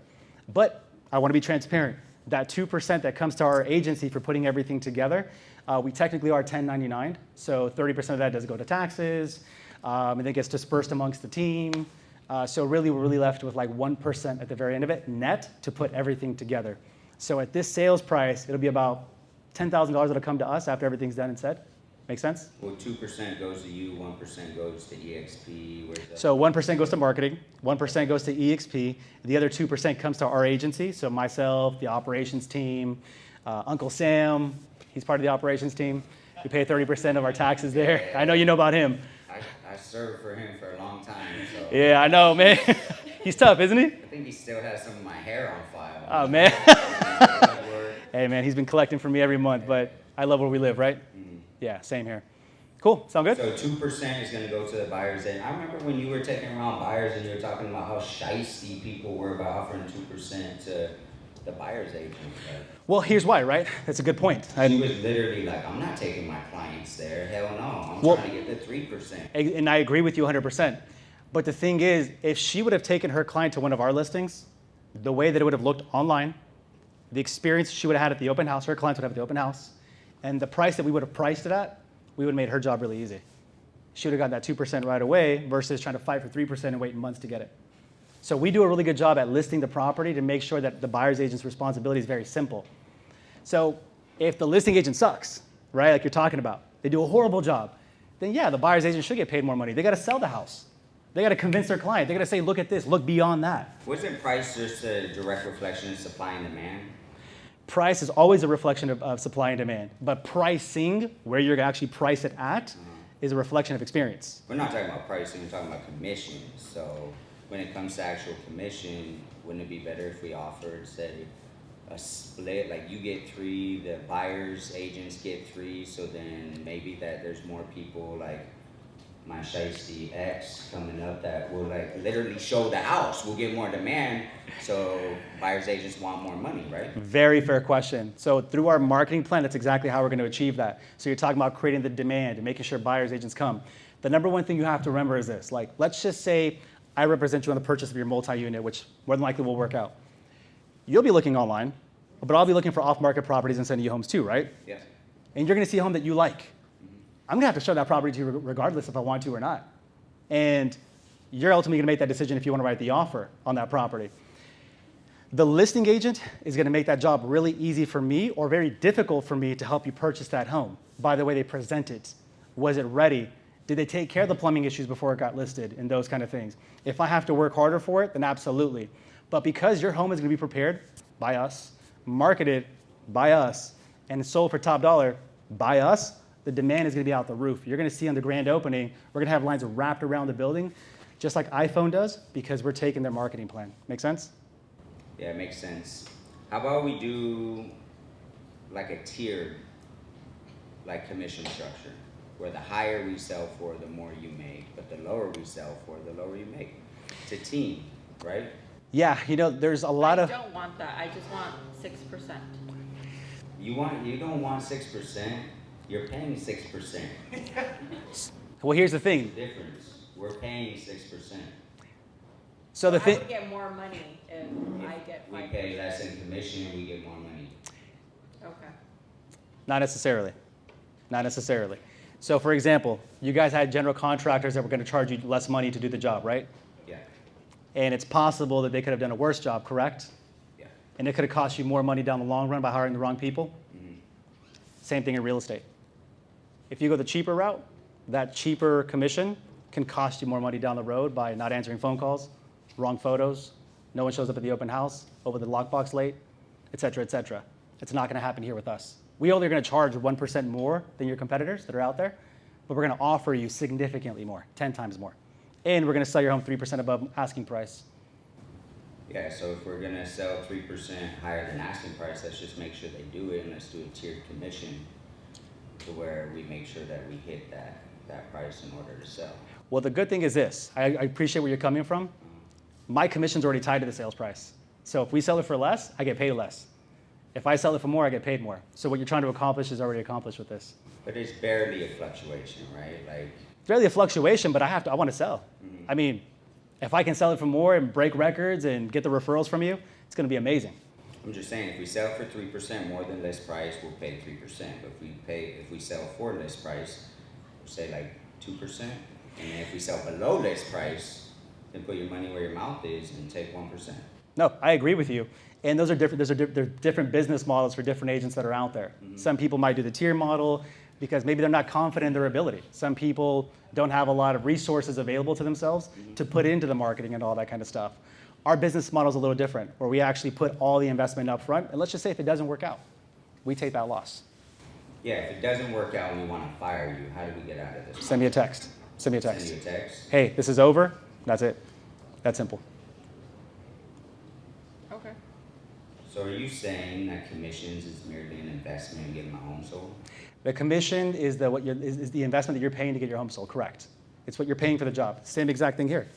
But I want to be transparent. That 2% that comes to our agency for putting everything together, we technically are 1099, so 30% of that does go to taxes, and then gets dispersed amongst the team. So really, we're really left with like 1% at the very end of it, net, to put everything together. So at this sales price, it'll be about $10,000 that'll come to us after everything's done and said. Make sense? Well, 2% goes to you, 1% goes to EXP. Where's that? So 1% goes to marketing, 1% goes to EXP, the other 2% comes to our agency, so myself, the operations team, Uncle Sam, he's part of the operations team. We pay 30% of our taxes there. I know you know about him. I served for him for a long time, so. Yeah, I know, man. He's tough, isn't he? I think he still has some of my hair on file. Oh, man. Word. Hey, man, he's been collecting for me every month, but I love where we live, right? Mhm. Yeah, same here. Cool, sound good? So 2% is going to go to the buyers. And I remember when you were taking around buyers and you were talking about how shysty people were by offering 2% to the buyer's agent. Like, Well, here's why, right? That's a good point. she was literally like, I'm not taking my clients there. Hell no. I'm Well- trying to get the 3%. And I agree with you 100%. But the thing is, if she would have taken her client to one of our listings, the way that it would have looked online, the experience she would have had at the open house, her clients would have at the open house, and the price that we would have priced it at, we would have made her job really easy. She would have gotten that 2% right away versus trying to fight for 3% and waiting months to get it. So we do a really good job at listing the property to make sure that the buyer's agent's responsibility is very simple. So if the listing agent sucks, right, like you're talking about, they do a horrible job, then yeah, the buyer's agent should get paid more money. They got to sell the house. They got to convince their client. They got to say, look at this, look beyond that. Wasn't price just a direct reflection of supply and demand? Price is always a reflection of supply and demand, but pricing, where you're going to actually price it at, is a reflection of experience. We're not talking about pricing, we're talking about commission. So when it comes to actual commission, wouldn't it be better if we offered, say, a split, like you get 3, the buyer's agents get 3, so then maybe that there's more people like my Shiesty X coming up that will like literally show the house, will get more demand, so buyer's agents want more money, right? Very fair question. So through our marketing plan, that's exactly how we're going to achieve that. So you're talking about creating the demand and making sure buyer's agents come. The number one thing you have to remember is this, like let's just say I represent you on the purchase of your multi-unit, which more than likely will work out. You'll be looking online, but I'll be looking for off-market properties and sending you homes too, right? Yes. And you're going to see a home that you like. I'm going to have to show that property to you regardless if I want to or not. And you're ultimately going to make that decision if you want to write the offer on that property. The listing agent is going to make that job really easy for me or very difficult for me to help you purchase that home by the way they present it. Was it ready? Did they take care of the plumbing issues before it got listed and those kind of things? If I have to work harder for it, then absolutely. But because your home is going to be prepared by us, marketed by us, and sold for top dollar by us, the demand is going to be out the roof. You're going to see on the grand opening, we're going to have lines wrapped around the building, just like iPhone does, because we're taking their marketing plan. Make sense? Yeah, it makes sense. How about we do like a tiered, like commission structure, where the higher we sell for, the more you make, but the lower we sell for, the lower you make. It's a team, right? Yeah, you know, there's a lot of... I don't want that. I just want 6%. You don't want 6%. You're paying 6%. Well, here's the thing. Difference. We're paying 6%. So the I thing... would get more money if I get 5%. We pay less in commission and we get more money. Okay. Not necessarily. Not necessarily. So for example, you guys had general contractors that were going to charge you less money to do the job, right? Yeah. And it's possible that they could have done a worse job, correct? Yeah. And it could have cost you more money down the long run by hiring the wrong people. Mm-hmm. Same thing in real estate. If you go the cheaper route, that cheaper commission can cost you more money down the road by not answering phone calls, wrong photos, no one shows up at the open house, over the lockbox late, et cetera, et cetera. It's not going to happen here with us. We only are going to charge 1% more than your competitors that are out there, but we're going to offer you significantly more, 10 times more. And we're going to sell your home 3% above asking price. Yeah, so if we're gonna sell 3% higher than asking price, let's just make sure they do it and let's do a tiered commission to where we make sure that we hit that price in order to sell. Well, the good thing is this. I appreciate where you're coming from. My commission's already tied to the sales price. So if we sell it for less, I get paid less. If I sell it for more, I get paid more. So what you're trying to accomplish is already accomplished with this. But it's barely a fluctuation, right? Like, It's barely a fluctuation, but I want to sell. Mm-hmm. I mean, if I can sell it for more and break records and get the referrals from you, it's going to be amazing. I'm just saying, if we sell for 3% more than list price, we'll pay 3%. But if we sell for list price, we'll say like 2%. And then if we sell below list price, then put your money where your mouth is and take 1%. No, I agree with you. And those are different. They're different business models for different agents that are out there. Mm-hmm. Some people might do the tier model because maybe they're not confident in their ability. Some people don't have a lot of resources available to themselves to put into the marketing and all that kind of stuff. Our business model is a little different, where we actually put all the investment up front. And let's just say if it doesn't work out, we take that loss. Yeah, if it doesn't work out and we want to fire you, how do we get out of this? Send me a text. Send me a text. Send you a text? Hey, this is over. That's it. That's simple. Okay. So are you saying that commissions is merely an investment in getting my home sold? The commission is the investment that you're paying to get your home sold, correct. It's what you're paying for the job. Same exact thing here.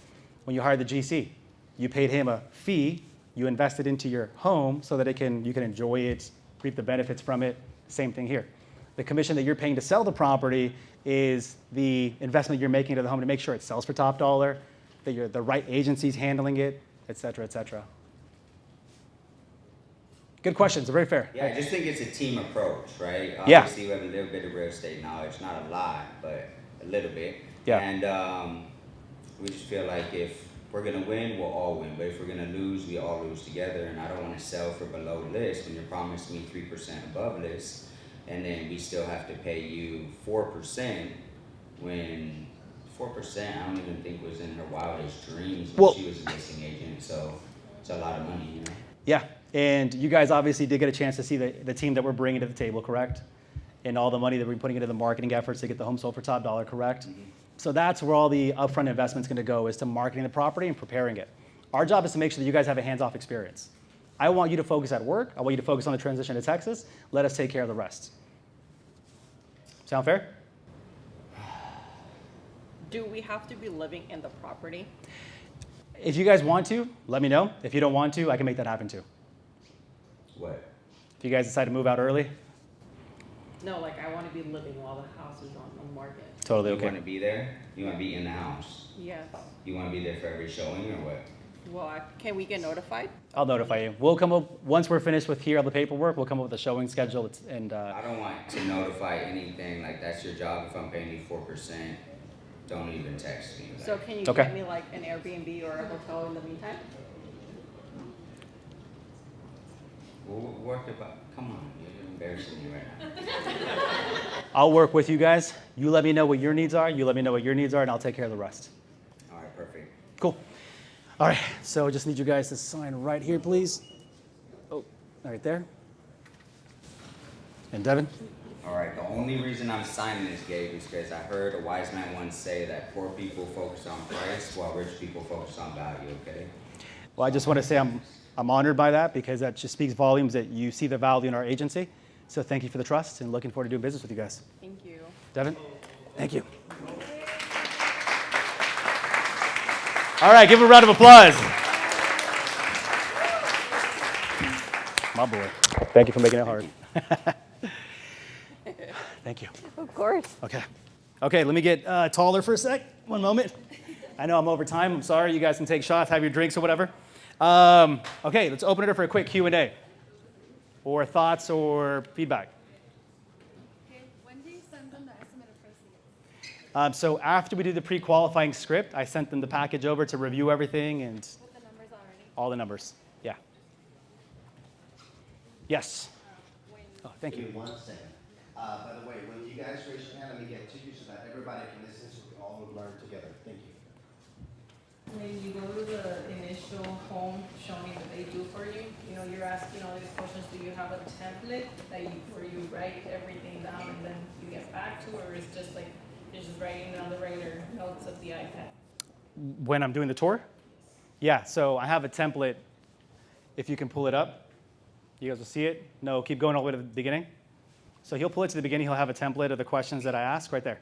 When you hired the GC, you paid him a fee, you invested into your home so that you can enjoy it, reap the benefits from it. Same thing here. The commission that you're paying to sell the property is the investment you're making into the home to make sure it sells for top dollar, that the right agency's handling it, et cetera, et cetera. Good questions, very fair. Yeah, I just think it's a team approach, right? Yeah. Obviously, we have a little bit of real estate knowledge, not a lot, but a little bit. Yeah. And we just feel like if we're gonna win, we'll all win. But if we're gonna lose, we all lose together. And I don't want to sell for below list when you promised me 3% above list, and then we still have to pay you 4% when 4% I don't even think was in her wildest dreams when she was a listing agent. So it's a lot of money, you know. Yeah, and you guys obviously did get a chance to see the team that we're bringing to the table, correct? And all the money that we're putting into the marketing efforts to get the home sold for top dollar, correct? Mm-hmm. So that's where all the upfront investment's going to go, is to marketing the property and preparing it. Our job is to make sure that you guys have a hands-off experience. I want you to focus at work. I want you to focus on the transition to Texas. Let us take care of the rest. Sound fair? Do we have to be living in the property? If you guys want to, let me know. If you don't want to, I can make that happen too. What? If you guys decide to move out early, No, like I want to be living while the house is on the market. totally You okay. want to be there? You want to be in the house? Yes. You want to be there for every showing or what? Well, can we get notified? I'll notify you. We'll come up, once we're finished with here all the paperwork, we'll come up with a showing schedule and I don't want to notify anything, like that's your job. If I'm paying you 4%, don't even text me. So can you Okay. get me like an Airbnb or a hotel in the meantime? We'll work about, come on, you're embarrassing me right now. I'll work with you guys. You let me know what your needs are. You let me know what your needs are, and I'll take care of the rest. All right, perfect. Cool. All right, so I just need you guys to sign right here, please. Oh, right there. And Devin? All right, the only reason I'm signing this, Gabe, is because I heard a wise man once say that poor people focus on price while rich people focus on value, okay? Well, I just want to say I'm honored by that, because that just speaks volumes that you see the value in our agency. So thank you for the trust, and looking forward to doing business with you guys. Thank you. Devin? Thank you. All right, give him a round of applause. My boy. Thank you for making it hard. Thank you. Of course. Okay. Okay, let me get taller for a sec. One moment. I know I'm over time. I'm sorry. You guys can take shots, have your drinks or whatever. Okay, let's open it up for a quick Q&A. Or thoughts or feedback. Okay, when do you send them the estimate of proceeds? So after we do the pre-qualifying script, I sent them the package over to review everything and With the numbers already? all the numbers. Yeah. Yes. Oh, thank Give you. me 1 second. By the way, when you guys raise your hand, let me get to you so that everybody can listen, so we all will learn together. Thank you. When you go to the initial home showing that they do for you, you know, you're asking all these questions, do you have a template that where you write everything down and then you get back to, or is just like, you're just writing down the regular notes of the iPad? When I'm doing the tour? Yeah, so I have a template. If you can pull it up, you guys will see it. No, keep going all the way to the beginning. So he'll pull it to the beginning. He'll have a template of the questions that I ask right there.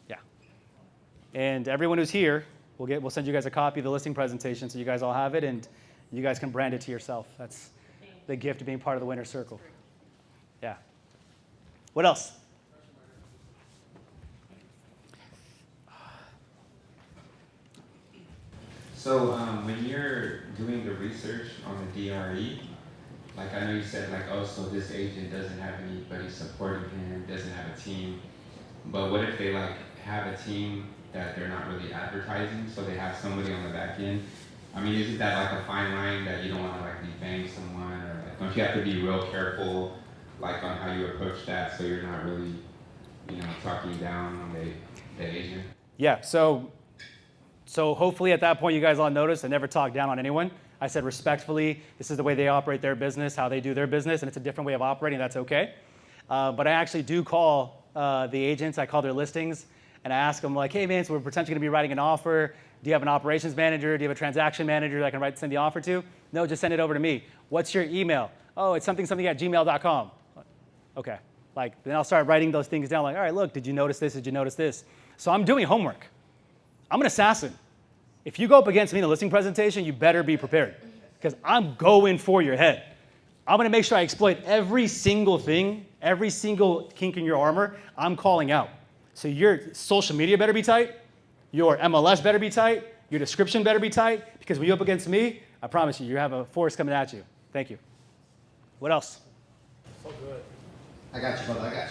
Yeah. And everyone who's here, we'll send you guys a copy of the listing presentation so you guys all have it, and you guys can brand it to yourself. That's the gift of being part of the winner's circle. Yeah. What else? So when you're doing the research on the DRE, like I know you said like, oh, so this agent doesn't have anybody supporting him, doesn't have a team. But what if they like have a team that they're not really advertising, so they have somebody on the back end? I mean, isn't that like a fine line that you don't want to like defame someone, or like, don't you have to be real careful like on how you approach that, so you're not really, you know, talking down on the agent? Yeah, so hopefully at that point you guys all noticed I never talked down on anyone. I said respectfully, this is the way they operate their business, how they do their business, and it's a different way of operating, that's okay. But I actually do call the agents, I call their listings, and I ask them like, hey man, so we're potentially gonna be writing an offer. Do you have an operations manager? Do you have a transaction manager that I can send the offer to? No, just send it over to me. What's your email? Oh, it's something at gmail.com. Okay, like then I'll start writing those things down like, all right, look, did you notice this? Did you notice this? So I'm doing homework. I'm an assassin. If you go up against me in a listing presentation, you better be prepared, because I'm going for your head. I'm gonna make sure I exploit every single thing, every single kink in your armor, I'm calling out. So your social media better be tight, your MLS better be tight, your description better be tight, because when you're up against me, I promise you, you have a force coming at you. Thank you. What else? So good. I got you, brother, I got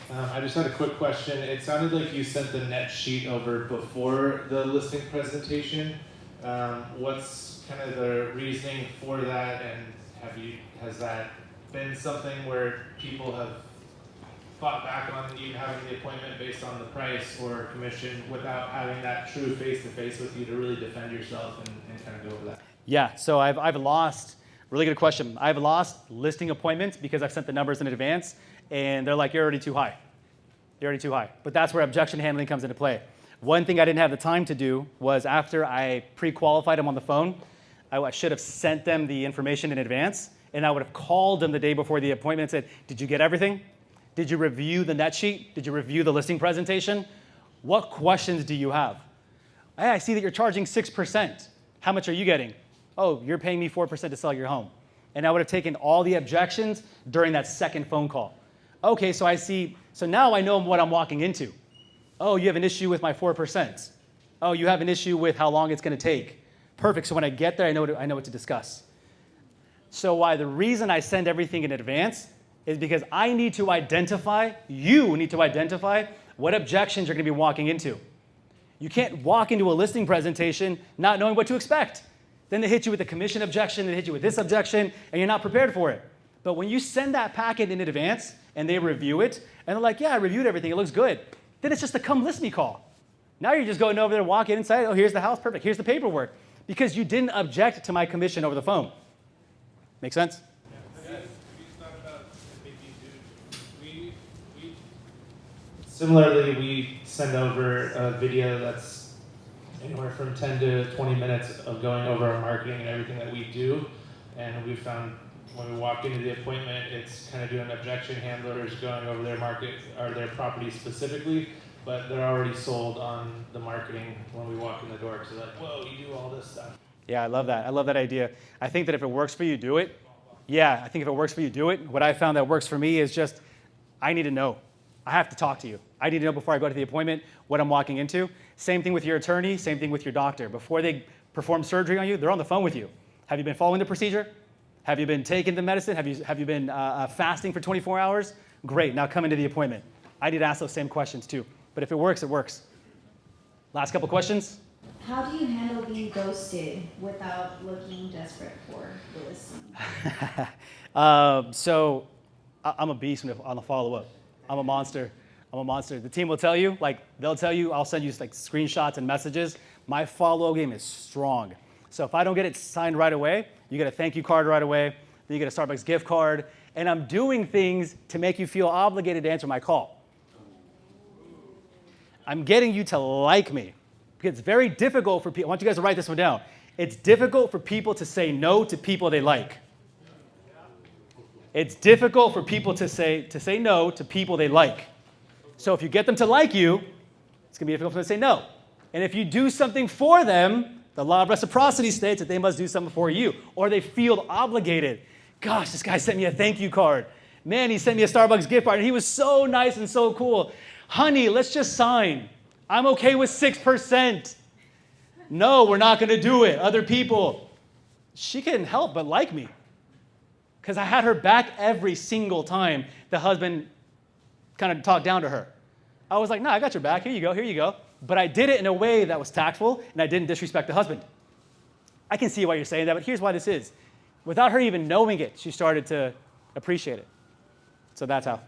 you. I just had a quick question. It sounded like you sent the net sheet over before the listing presentation. What's kind of the reasoning for that, and has that been something where people have fought back on you having the appointment based on the price or commission without having that true face-to-face with you to really defend yourself and kind of go over that? Yeah, so I've lost, really good question. I've lost listing appointments because I've sent the numbers in advance and they're like, you're already too high. You're already too high. But that's where objection handling comes into play. One thing I didn't have the time to do was after I pre-qualified them on the phone, I should have sent them the information in advance, and I would have called them the day before the appointment and said, did you get everything? Did you review the net sheet? Did you review the listing presentation? What questions do you have? Hey, I see that you're charging 6%. How much are you getting? Oh, you're paying me 4% to sell your home. And I would have taken all the objections during that second phone call. Okay, so I see, so now I know what I'm walking into. Oh, you have an issue with my 4%. Oh, you have an issue with how long it's going to take. Perfect, so when I get there, I know what to discuss. So the reason I send everything in advance is because I need to identify, you need to identify what objections you're going to be walking into. You can't walk into a listing presentation not knowing what to expect. Then they hit you with a commission objection, they hit you with this objection, and you're not prepared for it. But when you send that packet in advance and they review it, and they're like, yeah, I reviewed everything, it looks good, then it's just a come list me call. Now you're just going over there, walking inside, oh, here's the house, perfect, here's the paperwork, because you didn't object to my commission over the phone. Make sense? Similarly, we send over a video that's anywhere from 10 to 20 minutes of going over our marketing and everything that we do. And we found when we walk into the appointment, it's kind of doing objection handlers, going over their market or their property specifically, but they're already sold on the marketing when we walk in the door. So like, whoa, you do all this stuff. Yeah, I love that. I love that idea. I think that if it works for you, do it. Yeah, I think if it works for you, do it. What I found that works for me is just, I need to know. I have to talk to you. I need to know before I go to the appointment what I'm walking into. Same thing with your attorney, same thing with your doctor. Before they perform surgery on you, they're on the phone with you. Have you been following the procedure? Have you been taking the medicine? Have you been fasting for 24 hours? Great, now come into the appointment. I need to ask those same questions too. But if it works, it works. Last couple questions? How do you handle being ghosted without looking desperate for the listing? So I'm a beast on the follow-up. I'm a monster. The team will tell you, they'll tell you, I'll send you screenshots and messages. My follow game is strong. So if I don't get it signed right away, you get a thank you card right away, then you get a Starbucks gift card, and I'm doing things to make you feel obligated to answer my call. I'm getting you to like me. Because it's very difficult for people, I want you guys to write this one down. It's difficult for people to say no to people they like. It's difficult for people to say no to people they like. So if you get them to like you, it's going to be difficult for them to say no. And if you do something for them, the law of reciprocity states that they must do something for you, or they feel obligated. Gosh, this guy sent me a thank you card. Man, he sent me a Starbucks gift card, and he was so nice and so cool. Honey, let's just sign. I'm okay with 6%. No, we're not going to do it. Other people. She couldn't help but like me. Because I had her back every single time the husband kind of talked down to her. I was like, no, I got your back. Here you go, here you go. But I did it in a way that was tactful, and I didn't disrespect the husband. I can see why you're saying that, but here's why this is. Without her even knowing it, she started to appreciate it. So that's how.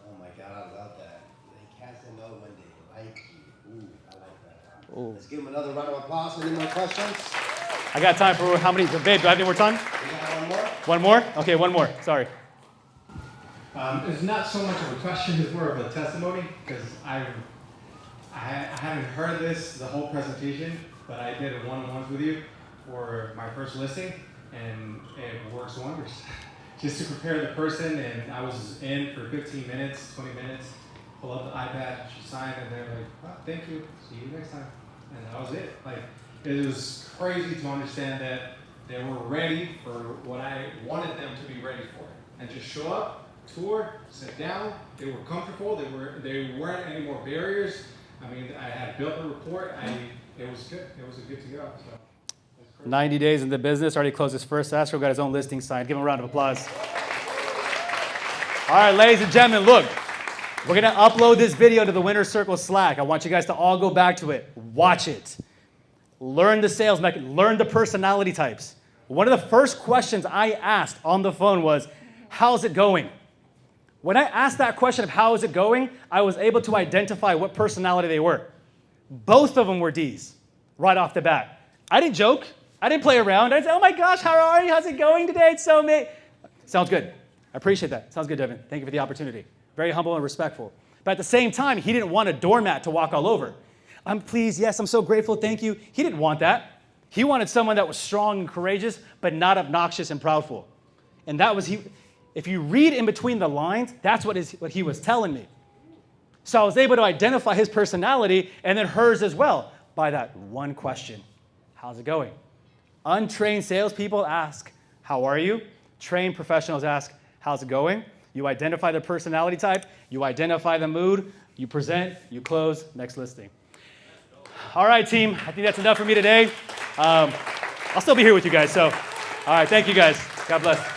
Oh my God, I love that. They can't say no when they like you. Ooh, I like that. Ooh. Let's give them another round of applause. Any more questions? I got time for how many? Babe, do I have any more time? We got one more? One more? Okay, one more. Sorry. It's not so much of a question, it's more of a testimony, because I haven't heard this, the whole presentation, but I did a one-on-one with you for my first listing, and it works wonders. Just to prepare the person, and I was in for 15 minutes, 20 minutes, pull up the iPad, she signed, and they're like, oh, thank you, see you next time. And that was it. It was crazy to understand that they were ready for what I wanted them to be ready for. And just show up, tour, sit down, they were comfortable, there weren't any more barriers. I mean, I had built a report, it was good, it was a good to go. So. 90 days in the business, already closed his first escrow, got his own listing signed. Give him a round of applause. All right, ladies and gentlemen, look, We're gonna upload this video to the Winner's Circle Slack. I want you guys to all go back to it. Watch it. Learn the sales method. Learn the personality types. One of the first questions I asked on the phone was, how's it going? When I asked that question of how is it going, I was able to identify what personality they were. Both of them were D's right off the bat. I didn't joke. I didn't play around. I didn't say, oh my gosh, how are you? How's it going today? It's so amazing. Sounds good. I appreciate that. Sounds good, Devin. Thank you for the opportunity. Very humble and respectful. But at the same time, he didn't want a doormat to walk all over. I'm pleased. Yes, I'm so grateful. Thank you. He didn't want that. He wanted someone that was strong and courageous, but not obnoxious and proudful. And that was he. If you read in between the lines, that's what he was telling me. So I was able to identify his personality and then hers as well by that one question. How's it going? Untrained salespeople ask, how are you? Trained professionals ask, how's it going? You identify the personality type, you identify the mood, you present, you close, next listing. All right, team, I think that's enough for me today. I'll still be here with you guys, so all right, thank you guys. God bless.